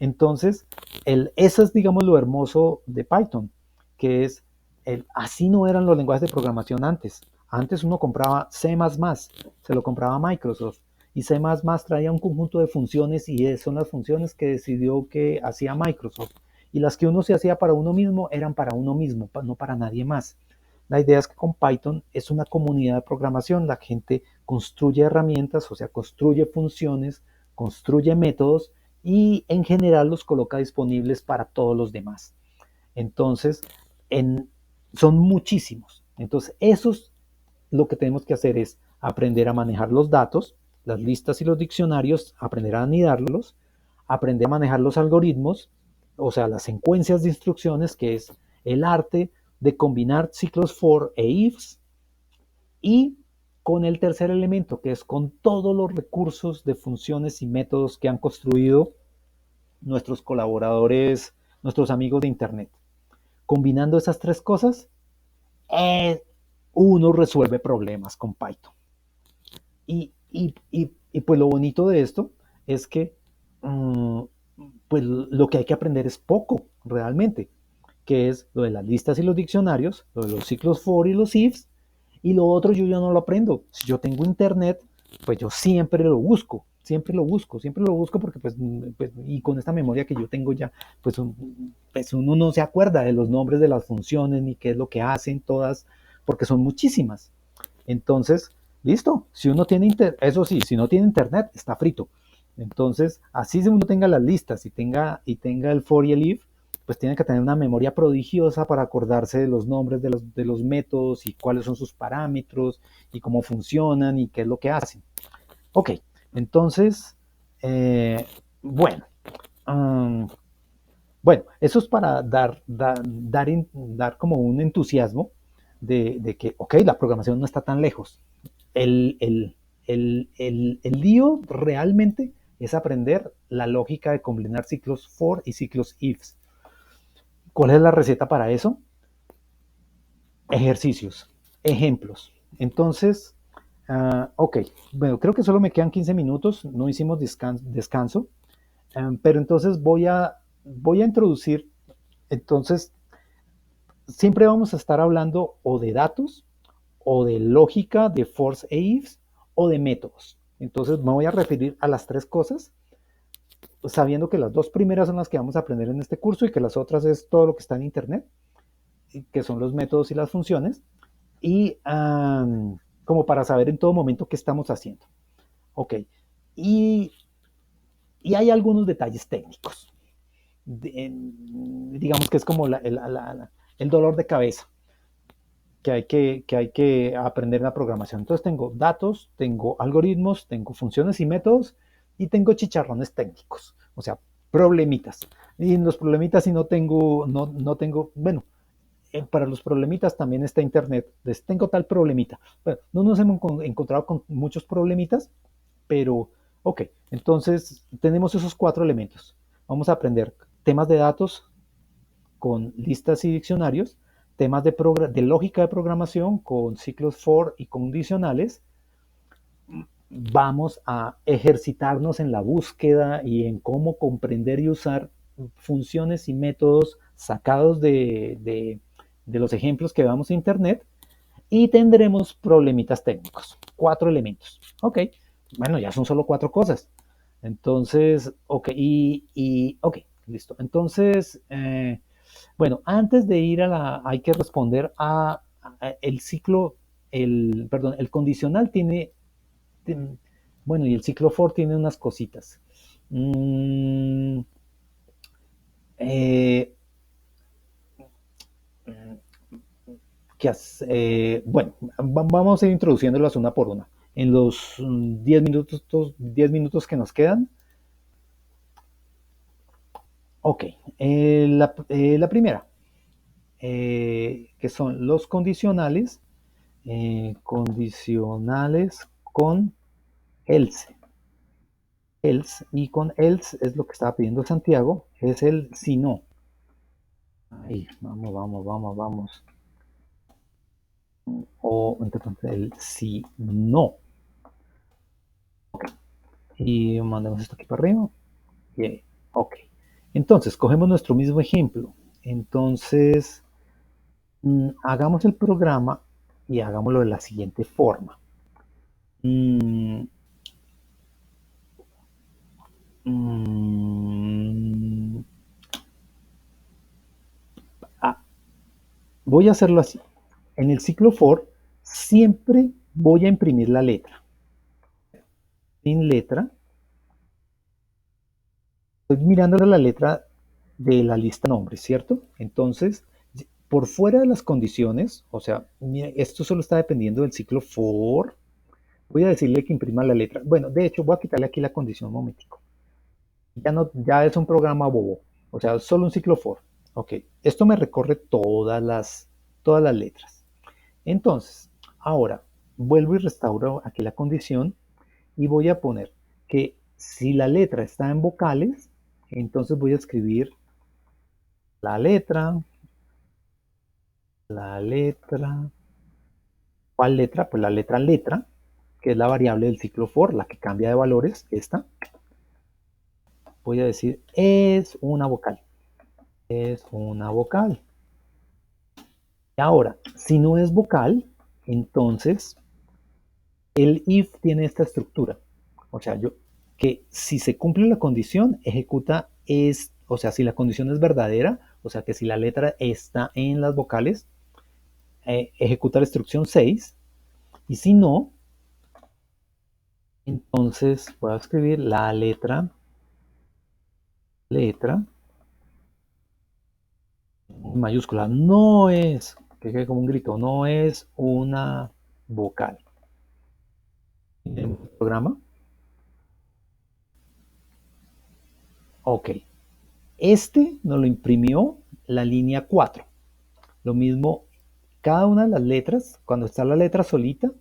Entonces, eso es, digamos, lo hermoso de Python, que es, así no eran los lenguajes de programación antes. Antes uno compraba C++, se lo compraba Microsoft, y C++ traía un conjunto de funciones y son las funciones que decidió que hacía Microsoft. Y las que uno se hacía para uno mismo eran para uno mismo, no para nadie más. La idea es que con Python es una comunidad de programación, la gente construye herramientas, o sea, construye funciones, construye métodos y en general los coloca disponibles para todos los demás. Entonces, son muchísimos. Entonces, lo que tenemos que hacer es aprender a manejar los datos, las listas y los diccionarios, aprender a anidarlos, aprender a manejar los algoritmos, o sea, las secuencias de instrucciones, que es el arte de combinar ciclos for e ifs, y con el tercer elemento, que es con todos los recursos de funciones y métodos que han construido nuestros colaboradores, nuestros amigos de Internet. Combinando esas tres cosas, uno resuelve problemas con Python. Y pues lo bonito de esto es que pues lo que hay que aprender es poco realmente, que es lo de las listas y los diccionarios, lo de los ciclos for y los ifs, y lo otro yo ya no lo aprendo. Si yo tengo internet, pues yo siempre lo busco, porque pues y con esta memoria que yo tengo ya, pues uno no se acuerda de los nombres de las funciones ni qué es lo que hacen todas, porque son muchísimas. Entonces, listo, si uno tiene eso sí, si no tiene internet, está frito. Entonces, así si uno tenga las listas y tenga el for y el if, pues tiene que tener una memoria prodigiosa para acordarse de los nombres de los métodos y cuáles son sus parámetros y cómo funcionan y qué es lo que hacen. Ok, entonces, bueno, bueno, eso es para dar como un entusiasmo de que, ok, la programación no está tan lejos. El lío realmente es aprender la lógica de combinar ciclos for y ciclos ifs. ¿Cuál es la receta para eso? Ejercicios, ejemplos. Entonces, ok, bueno, creo que solo me quedan 15 minutos, no hicimos descanso, pero entonces voy a introducir, entonces, siempre vamos a estar hablando o de datos, o de lógica, de for's e ifs, o de métodos. Entonces me voy a referir a las tres cosas, sabiendo que las dos primeras son las que vamos a aprender en este curso y que las otras es todo lo que está en internet, que son los métodos y las funciones, y como para saber en todo momento qué estamos haciendo. Ok, y hay algunos detalles técnicos, digamos que es como el dolor de cabeza que hay que aprender en la programación. Entonces tengo datos, tengo algoritmos, tengo funciones y métodos y tengo chicharrones técnicos, o sea, problemitas. Y en los problemitas si no tengo, bueno, para los problemitas también está Internet. Les tengo tal problemita. Bueno, no nos hemos encontrado con muchos problemitas, pero ok, entonces tenemos esos 4 elementos. Vamos a aprender temas de datos con listas y diccionarios, temas de lógica de programación con ciclos for y condicionales. Vamos a ejercitarnos en la búsqueda y en cómo comprender y usar funciones y métodos sacados de los ejemplos que veamos en Internet, y tendremos problemitas técnicos. 4 elementos. Ok, bueno, ya son solo 4 cosas. Entonces, ok, ok, listo. Entonces, bueno, antes de ir hay que responder a el ciclo, perdón, el condicional bueno, y el ciclo for tiene unas cositas. Mm, eh, bueno, vamos a ir introduciéndolas una por una. En los 10 minutos que nos quedan. Ok, la primera, que son los condicionales, condicionales con else. Else, y con else es lo que estaba pidiendo Santiago, es el si no. Ahí, vamos. O entonces el si no. Okay. Y mandamos esto aquí para arriba. Bien. Ok. Entonces, cogemos nuestro mismo ejemplo. Entonces, hagamos el programa y hagámoslo de la siguiente forma. Mm, mm, ah, Voy a hacerlo así. En el ciclo for siempre voy a imprimir la letra. Sin letra, estoy mirando la letra de la lista nombres, ¿cierto? Entonces, por fuera de las condiciones, o sea, mira, esto solo está dependiendo del ciclo for. Voy a decirle que imprima la letra. Bueno, de hecho, voy a quitarle aquí la condición un momentico. Ya es un programa bobo, o sea, solo un ciclo for. Ok, esto me recorre todas las letras. Entonces, ahora vuelvo y restauro aquí la condición y voy a poner que si la letra está en vocales, entonces voy a escribir la letra, ¿cuál letra? Pues la letra, que es la variable del ciclo for, la que cambia de valores, esta. Voy a decir, es una vocal. Es una vocal. Y ahora, si no es vocal, entonces el if tiene esta estructura. O sea, que si se cumple la condición, ejecuta o sea, si la condición es verdadera, o sea, que si la letra está en las vocales, ejecuta la instrucción 6. Y si no, entonces voy a escribir la letra mayúscula. No es, que quede como un grito, no es una vocal. En el programa. Ok. Este nos lo imprimió la línea 4. Lo mismo, cada una de las letras, cuando está la letra solita,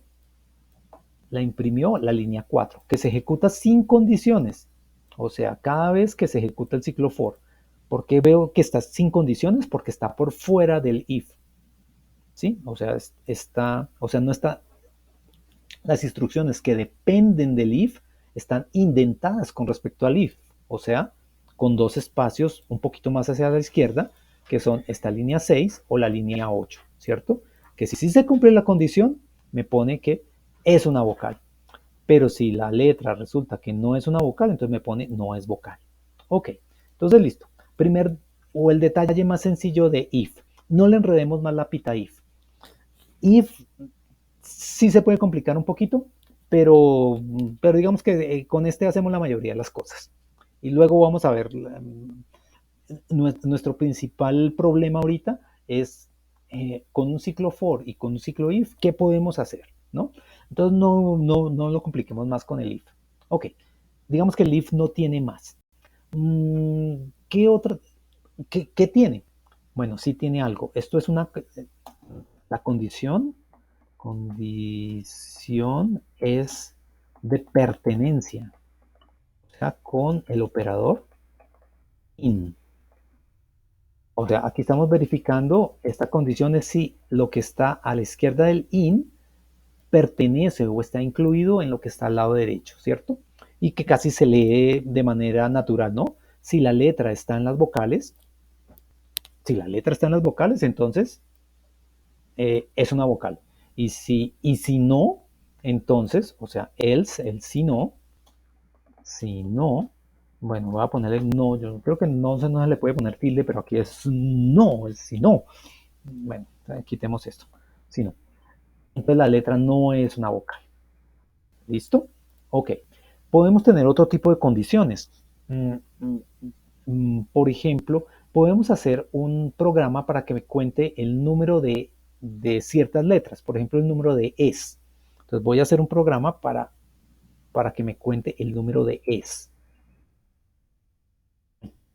la imprimió la línea 4, que se ejecuta sin condiciones. O sea, cada vez que se ejecuta el ciclo for. ¿Por qué veo que está sin condiciones? Porque está por fuera del if. ¿Sí? O sea, no está. Las instrucciones que dependen del if están indentadas con respecto al if. O sea, con 2 espacios un poquito más hacia la izquierda, que son esta línea 6 o la línea 8, ¿cierto? Que si sí se cumple la condición, me pone que es una vocal. Pero si la letra resulta que no es una vocal, entonces me pone no es vocal. Ok, entonces listo. El detalle más sencillo de if. No le enredemos más la pita if. If sí se puede complicar un poquito, pero digamos que con este hacemos la mayoría de las cosas. Y luego vamos a ver, nuestro principal problema ahorita es con un ciclo for y con un ciclo if, ¿qué podemos hacer? ¿No? Entonces no lo compliquemos más con el if. Ok, digamos que el if no tiene más. ¿Qué tiene? Bueno, sí tiene algo. Esto es la condición es de pertenencia, o sea, con el operador in. O sea, aquí estamos verificando esta condición es si lo que está a la izquierda del in pertenece o está incluido en lo que está al lado derecho, ¿cierto? Y que casi se lee de manera natural, ¿no? Si la letra está en las vocales, entonces es una vocal. Y si no, entonces, o sea, else, el si no, bueno, voy a ponerle no, yo creo que no se le puede poner tilde, pero aquí es no, es si no. Bueno, quitemos esto, si no. Entonces la letra no es una vocal. ¿Listo? Ok. Podemos tener otro tipo de condiciones. Por ejemplo, podemos hacer un programa para que me cuente el número de ciertas letras. Por ejemplo, el número de es. Entonces voy a hacer un programa para que me cuente el número de es.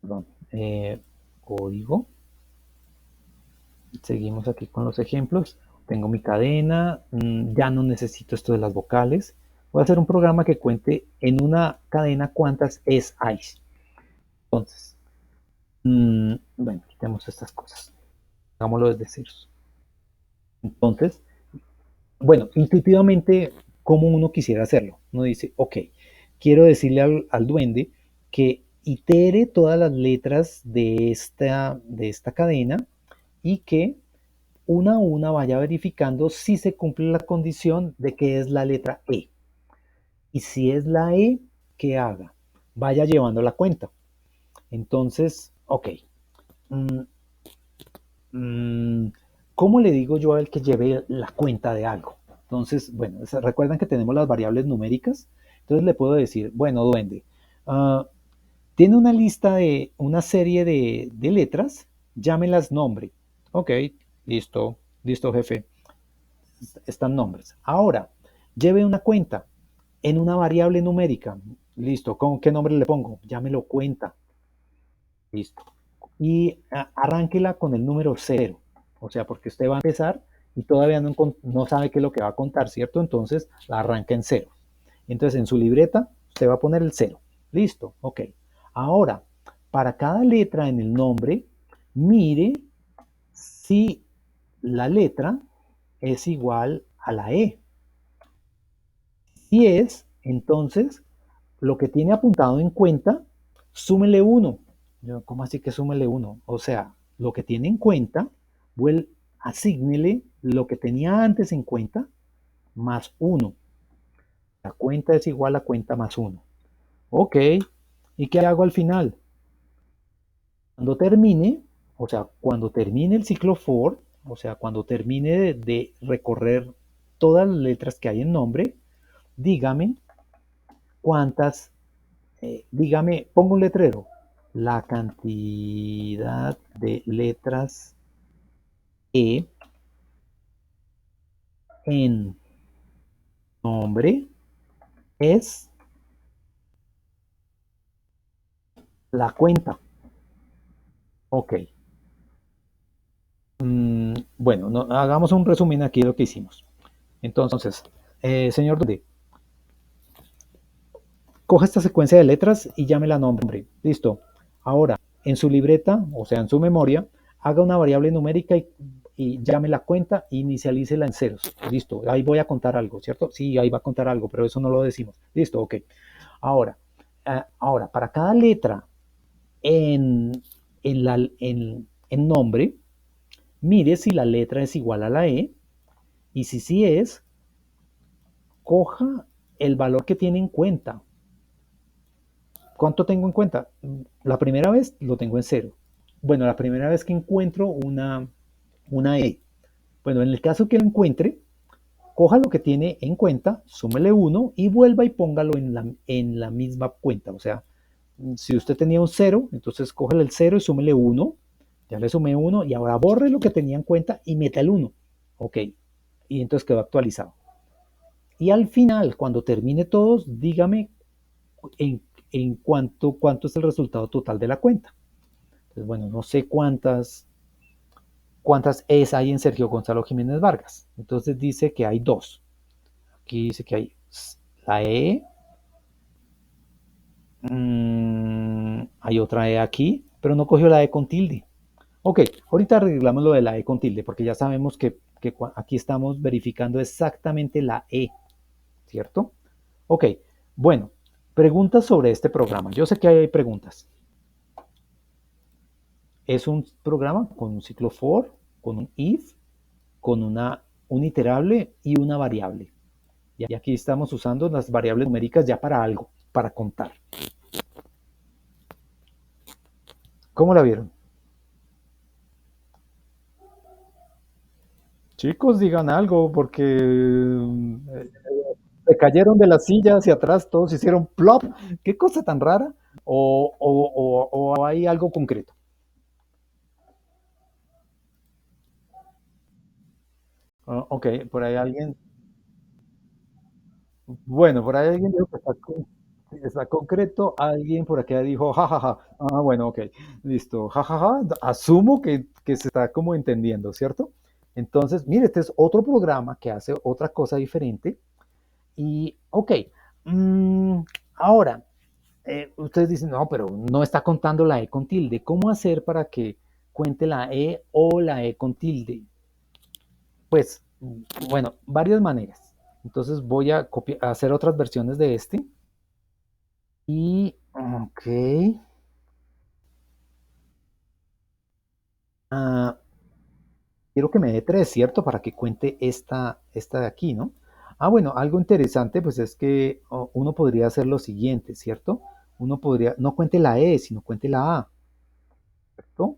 Perdón. Código. Seguimos aquí con los ejemplos. Tengo mi cadena. Ya no necesito esto de las vocales. Voy a hacer un programa que cuente en una cadena cuántas es hay. Entonces, bueno, quitemos estas cosas. Hagámoslo desde ceros. Entonces, bueno, intuitivamente, ¿cómo uno quisiera hacerlo? Uno dice, ok, quiero decirle al duende que itere todas las letras de esta cadena y que una a una vaya verificando si se cumple la condición de que es la letra E. Y si es la E, que haga, vaya llevando la cuenta. Entonces, ok. Mm, mm, ¿Cómo le digo yo al que lleve la cuenta de algo? Entonces, bueno, recuerdan que tenemos las variables numéricas. Entonces le puedo decir, bueno, duende, tiene una lista de una serie de letras, llámelas nombre. Ok, listo, listo, jefe. Están nombres. Ahora, lleve una cuenta en una variable numérica. Listo, ¿con qué nombre le pongo? Llámelo cuenta. Listo. Y arránquela con el número 0. O sea, porque usted va a empezar y todavía no sabe qué es lo que va a contar, ¿cierto? Entonces la arranca en 0. Entonces en su libreta usted va a poner el 0. Listo, ok. Ahora, para cada letra en el nombre, mire si la letra es igual a la E. Si es, entonces lo que tiene apuntado en cuenta, súmele 1. ¿Cómo así que súmele 1? O sea, lo que tiene en cuenta, asígnele lo que tenía antes en cuenta más 1. La cuenta es igual a cuenta más 1. Ok, ¿y qué hago al final? Cuando termine, o sea, cuando termine el ciclo for, o sea, cuando termine de recorrer todas las letras que hay en nombre, dígame cuántas, dígame, pongo un letrero, la cantidad de letras E en nombre es la cuenta. Ok. Bueno, hagamos un resumen aquí de lo que hicimos. Entonces, señor Dude, coja esta secuencia de letras y llámela nombre. Listo. Ahora, en su libreta, o sea, en su memoria, haga una variable numérica y llame la cuenta e inicialícela en ceros. Listo. Ahí voy a contar algo, ¿cierto? Sí, ahí va a contar algo, pero eso no lo decimos. Listo, ok. Ahora, para cada letra en nombre, mire si la letra es igual a la E y si sí es, coja el valor que tiene en cuenta. ¿Cuánto tengo en cuenta? La primera vez lo tengo en 0. Bueno, la primera vez que encuentro una E. Bueno, en el caso que lo encuentre, coja lo que tiene en cuenta, súmele 1 y vuelva y póngalo en la misma cuenta. O sea, si usted tenía un 0, entonces cógele el 0 y súmele 1. Ya le sumé 1 y ahora borre lo que tenía en cuenta y meta el 1. Ok, y entonces quedó actualizado. Y al final, cuando termine todos, dígame en, cuánto es el resultado total de la cuenta. Entonces, bueno, no sé cuántas ¿cuántas E's hay en Sergio Gonzalo Jiménez Vargas? Entonces dice que hay dos. Aquí dice que hay la E, hay otra E aquí, pero no cogió la E con tilde. Ok, ahorita arreglamos lo de la E con tilde, porque ya sabemos que aquí estamos verificando exactamente la E, ¿cierto? Ok, bueno, preguntas sobre este programa. Yo sé que hay preguntas. Es un programa con un ciclo for, con un if, con un iterable y una variable. Y aquí estamos usando las variables numéricas ya para algo, para contar. ¿Cómo la vieron? Chicos, digan algo, porque se cayeron de la silla hacia atrás, todos hicieron plop. ¿Qué cosa tan rara? ¿O hay algo concreto? Ok, por ahí alguien. Bueno, por ahí alguien dijo que está concreto. Alguien por acá dijo, jajaja. Ah, bueno, ok, listo. Jajaja. Asumo que se está como entendiendo, ¿cierto? Entonces, mire, este es otro programa que hace otra cosa diferente. Y, ok, mm, ahora, ustedes dicen, no, pero no está contando la E con tilde. ¿Cómo hacer para que cuente la E o la E con tilde? Pues, bueno, varias maneras. Entonces voy a hacer otras versiones de este. Y, ok, ah, quiero que me dé tres, ¿cierto? Para que cuente esta de aquí, ¿no? Ah, bueno, algo interesante, pues es que uno podría hacer lo siguiente, ¿cierto? Uno podría, no cuente la E, sino cuente la A, ¿cierto?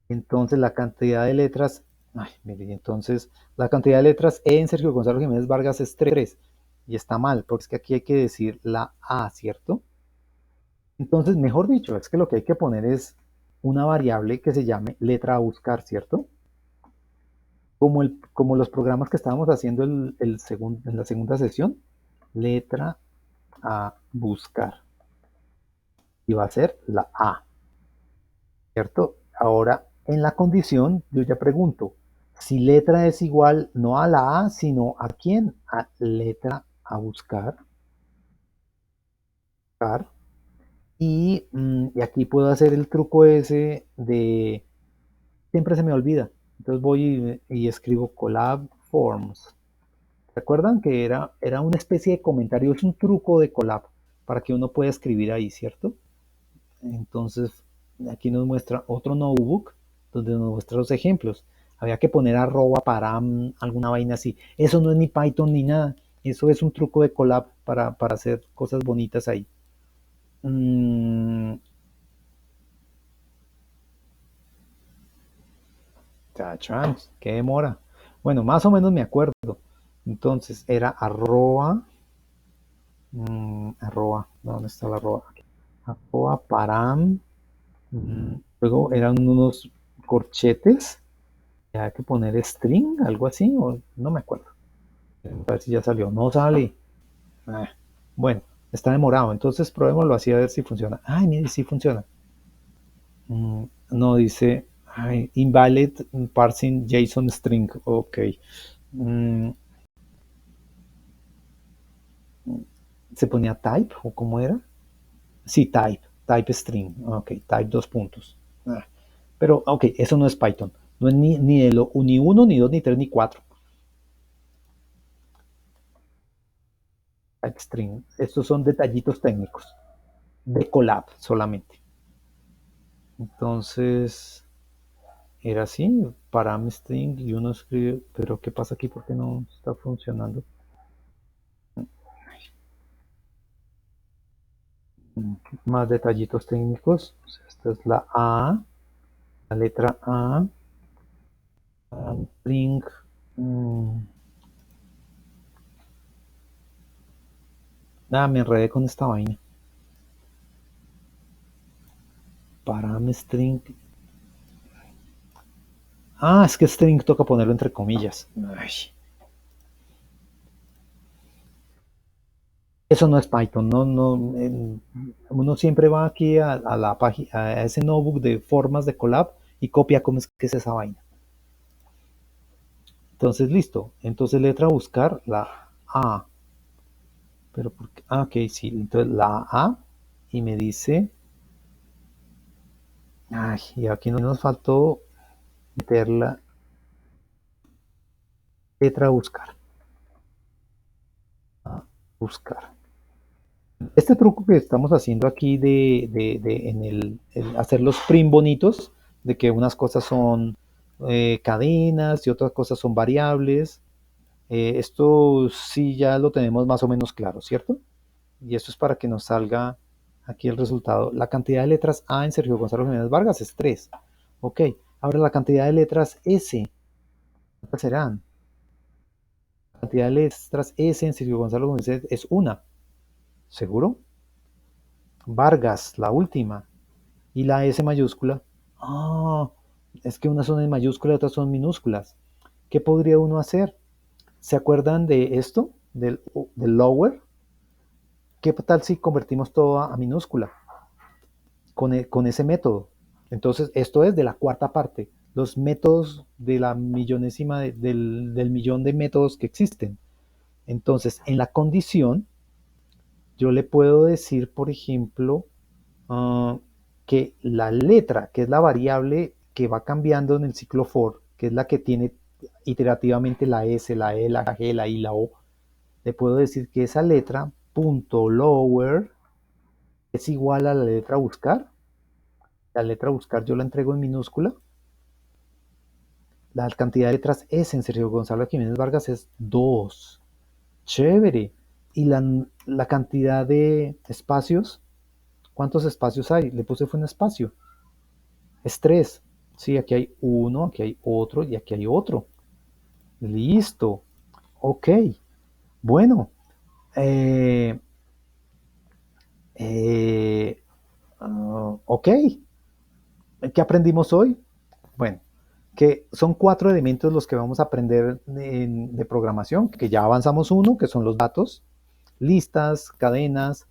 Entonces la cantidad de letras, ay, mire, entonces la cantidad de letras E en Sergio Gonzalo Jiménez Vargas es 3 y está mal, porque es que aquí hay que decir la A, ¿cierto? Entonces, mejor dicho, es que lo que hay que poner es una variable que se llame letra a buscar, ¿cierto? Como los programas que estábamos haciendo en la segunda sesión, letra a buscar, y va a ser la A, ¿cierto? Ahora, en la condición, yo ya pregunto, si letra es igual no a la A, sino a quién, a letra a buscar, buscar. Y aquí puedo hacer el truco ese de, siempre se me olvida, entonces voy y escribo collab forms. ¿Se acuerdan que era una especie de comentario? Es un truco de collab para que uno pueda escribir ahí, ¿cierto? Entonces, aquí nos muestra otro notebook donde nos muestra los ejemplos. Había que poner arroba para alguna vaina así. Eso no es ni Python ni nada. Eso es un truco de collab para hacer cosas bonitas ahí. Mm, Chachán, qué demora. Bueno, más o menos me acuerdo. Entonces era arroba, arroba, ¿dónde está la arroba? Arroba param. Luego eran unos corchetes. Hay que poner string, algo así, o no me acuerdo. A ver si ya salió. No sale. Ah, bueno, está demorado. Entonces probémoslo así a ver si funciona. Ay, mire, sí funciona. No dice ay, invalid parsing JSON string. Ok. Mm, ¿Se ponía type o cómo era? Sí, type. Type string. Ok, type dos puntos. Pero, ok, eso no es Python. No es ni de lo, ni uno, ni dos, ni tres, ni cuatro. Type string. Estos son detallitos técnicos de collab solamente. Entonces, era así, param string y uno escribe, pero ¿qué pasa aquí? ¿Por qué no está funcionando? Más detallitos técnicos. Esta es la A, la letra A, string. Nada, me enredé con esta vaina. Param string. Ah, es que string toca ponerlo entre comillas. Ay, eso no es Python, no, no, uno siempre va aquí a la página, a ese notebook de formas de collab y copia cómo es que es esa vaina. Entonces, listo. Entonces, letra a buscar, la A. Pero, ¿por qué? Ah, ok, sí. Entonces, la A y me dice, ay, y aquí nos faltó meter la letra a buscar. A buscar. Este truco que estamos haciendo aquí en el hacer los prim bonitos, de que unas cosas son cadenas y otras cosas son variables, esto sí ya lo tenemos más o menos claro, ¿cierto? Y esto es para que nos salga aquí el resultado. La cantidad de letras A en Sergio Gonzalo Jiménez Vargas es 3. Ok, ahora la cantidad de letras S, ¿cuántas serán? La cantidad de letras S en Sergio Gonzalo Jiménez es 1. ¿Seguro? Vargas, la última. Y la S mayúscula. Ah, es que unas son en mayúscula y otras son minúsculas. ¿Qué podría uno hacer? ¿Se acuerdan de esto? Del lower. ¿Qué tal si convertimos todo a minúscula con ese método? Entonces, esto es de la cuarta parte. Los métodos de la millonésima del millón de métodos que existen. Entonces, en la condición, yo le puedo decir, por ejemplo, uh, que la letra, que es la variable que va cambiando en el ciclo for, que es la que tiene iterativamente la S, la E, la G, la I, la O, le puedo decir que esa letra, punto lower, es igual a la letra buscar. La letra buscar yo la entrego en minúscula. La cantidad de letras S en Sergio Gonzalo Jiménez Vargas es 2. Chévere. Y la cantidad de espacios, ¿cuántos espacios hay? Le puse fue un espacio. Es 3. Sí, aquí hay uno, aquí hay otro y aquí hay otro. Listo. Ok. Bueno. Eh, eh, ok. ¿Qué aprendimos hoy? Bueno, que son 4 elementos los que vamos a aprender de programación, que ya avanzamos uno, que son los datos, listas, cadenas,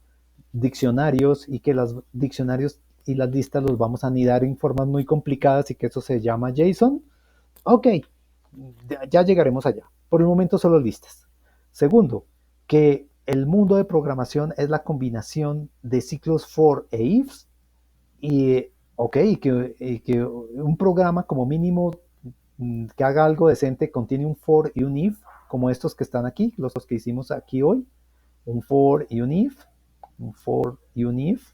diccionarios, y que los diccionarios y las listas los vamos a anidar en formas muy complicadas y que eso se llama JSON. Ok, ya llegaremos allá. Por el momento solo listas. Segundo, que el mundo de programación es la combinación de ciclos for e ifs y, ok, que un programa como mínimo que haga algo decente contiene un for y un if, como estos que están aquí, los que hicimos aquí hoy, un for y un for y un if,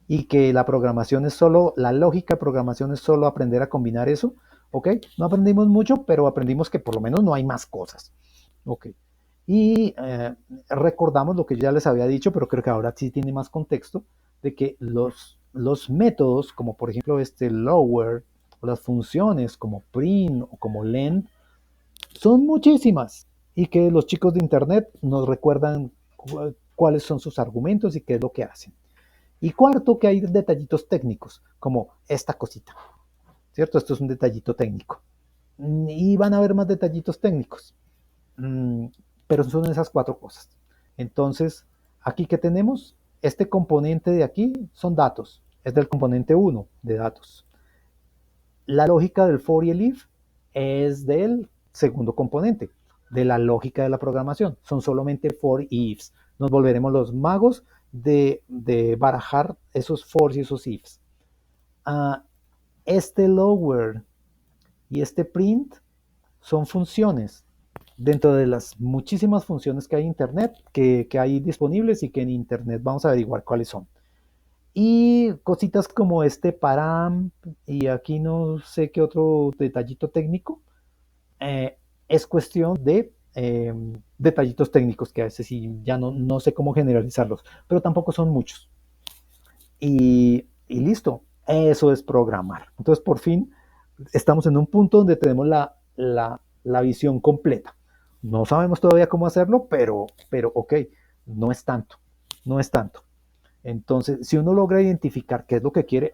y que la programación es solo, la lógica de programación es solo aprender a combinar eso, ¿ok? No aprendimos mucho, pero aprendimos que por lo menos no hay más cosas, ¿ok? Y recordamos lo que ya les había dicho, pero creo que ahora sí tiene más contexto, de que los métodos, como por ejemplo este lower, o las funciones como print o como len, son muchísimas, y que los chicos de internet nos recuerdan cuáles son sus argumentos y qué es lo que hacen. Y cuarto, que hay detallitos técnicos, como esta cosita, ¿cierto? Esto es un detallito técnico. Y van a haber más detallitos técnicos. Pero son esas 4 cosas. Entonces, aquí que tenemos, este componente de aquí son datos, es del componente 1 de datos. La lógica del for y el if es del segundo componente, de la lógica de la programación. Son solamente for y ifs. Nos volveremos los magos de barajar esos fors y esos ifs. Este lower y este print son funciones dentro de las muchísimas funciones que hay en Internet, que hay disponibles y que en Internet vamos a averiguar cuáles son. Y cositas como este param, y aquí no sé qué otro detallito técnico, es cuestión de detallitos técnicos que a veces sí ya no sé cómo generalizarlos, pero tampoco son muchos. Y listo, eso es programar. Entonces, por fin, estamos en un punto donde tenemos la visión completa. No sabemos todavía cómo hacerlo, pero ok, no es tanto, no es tanto. Entonces, si uno logra identificar qué es lo que quiere,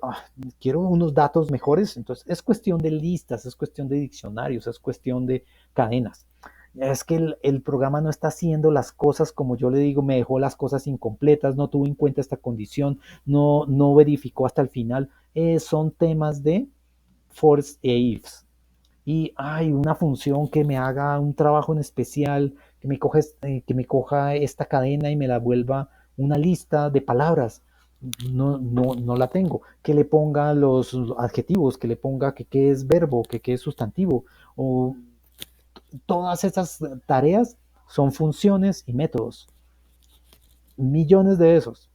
quiero unos datos mejores, entonces es cuestión de listas, es cuestión de diccionarios, es cuestión de cadenas. Es que el programa no está haciendo las cosas como yo le digo, me dejó las cosas incompletas, no tuvo en cuenta esta condición, no verificó hasta el final. Son temas de fors e ifs. Y hay una función que me haga un trabajo en especial, que me coja esta cadena y me la vuelva una lista de palabras. No la tengo. Que le ponga los adjetivos, que le ponga que es verbo, que es sustantivo. O todas esas tareas son funciones y métodos. Millones de esos.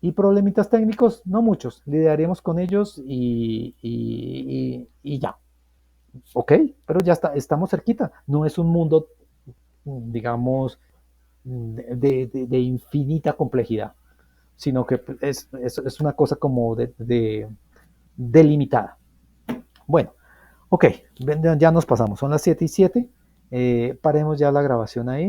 Y problemitas técnicos, no muchos. Lidiaremos con ellos y ya. Ok, pero ya estamos cerquita. No es un mundo, digamos, de infinita complejidad, sino que es una cosa como delimitada. Bueno, ok, ya nos pasamos. Son las 7:07. Paremos ya la grabación ahí.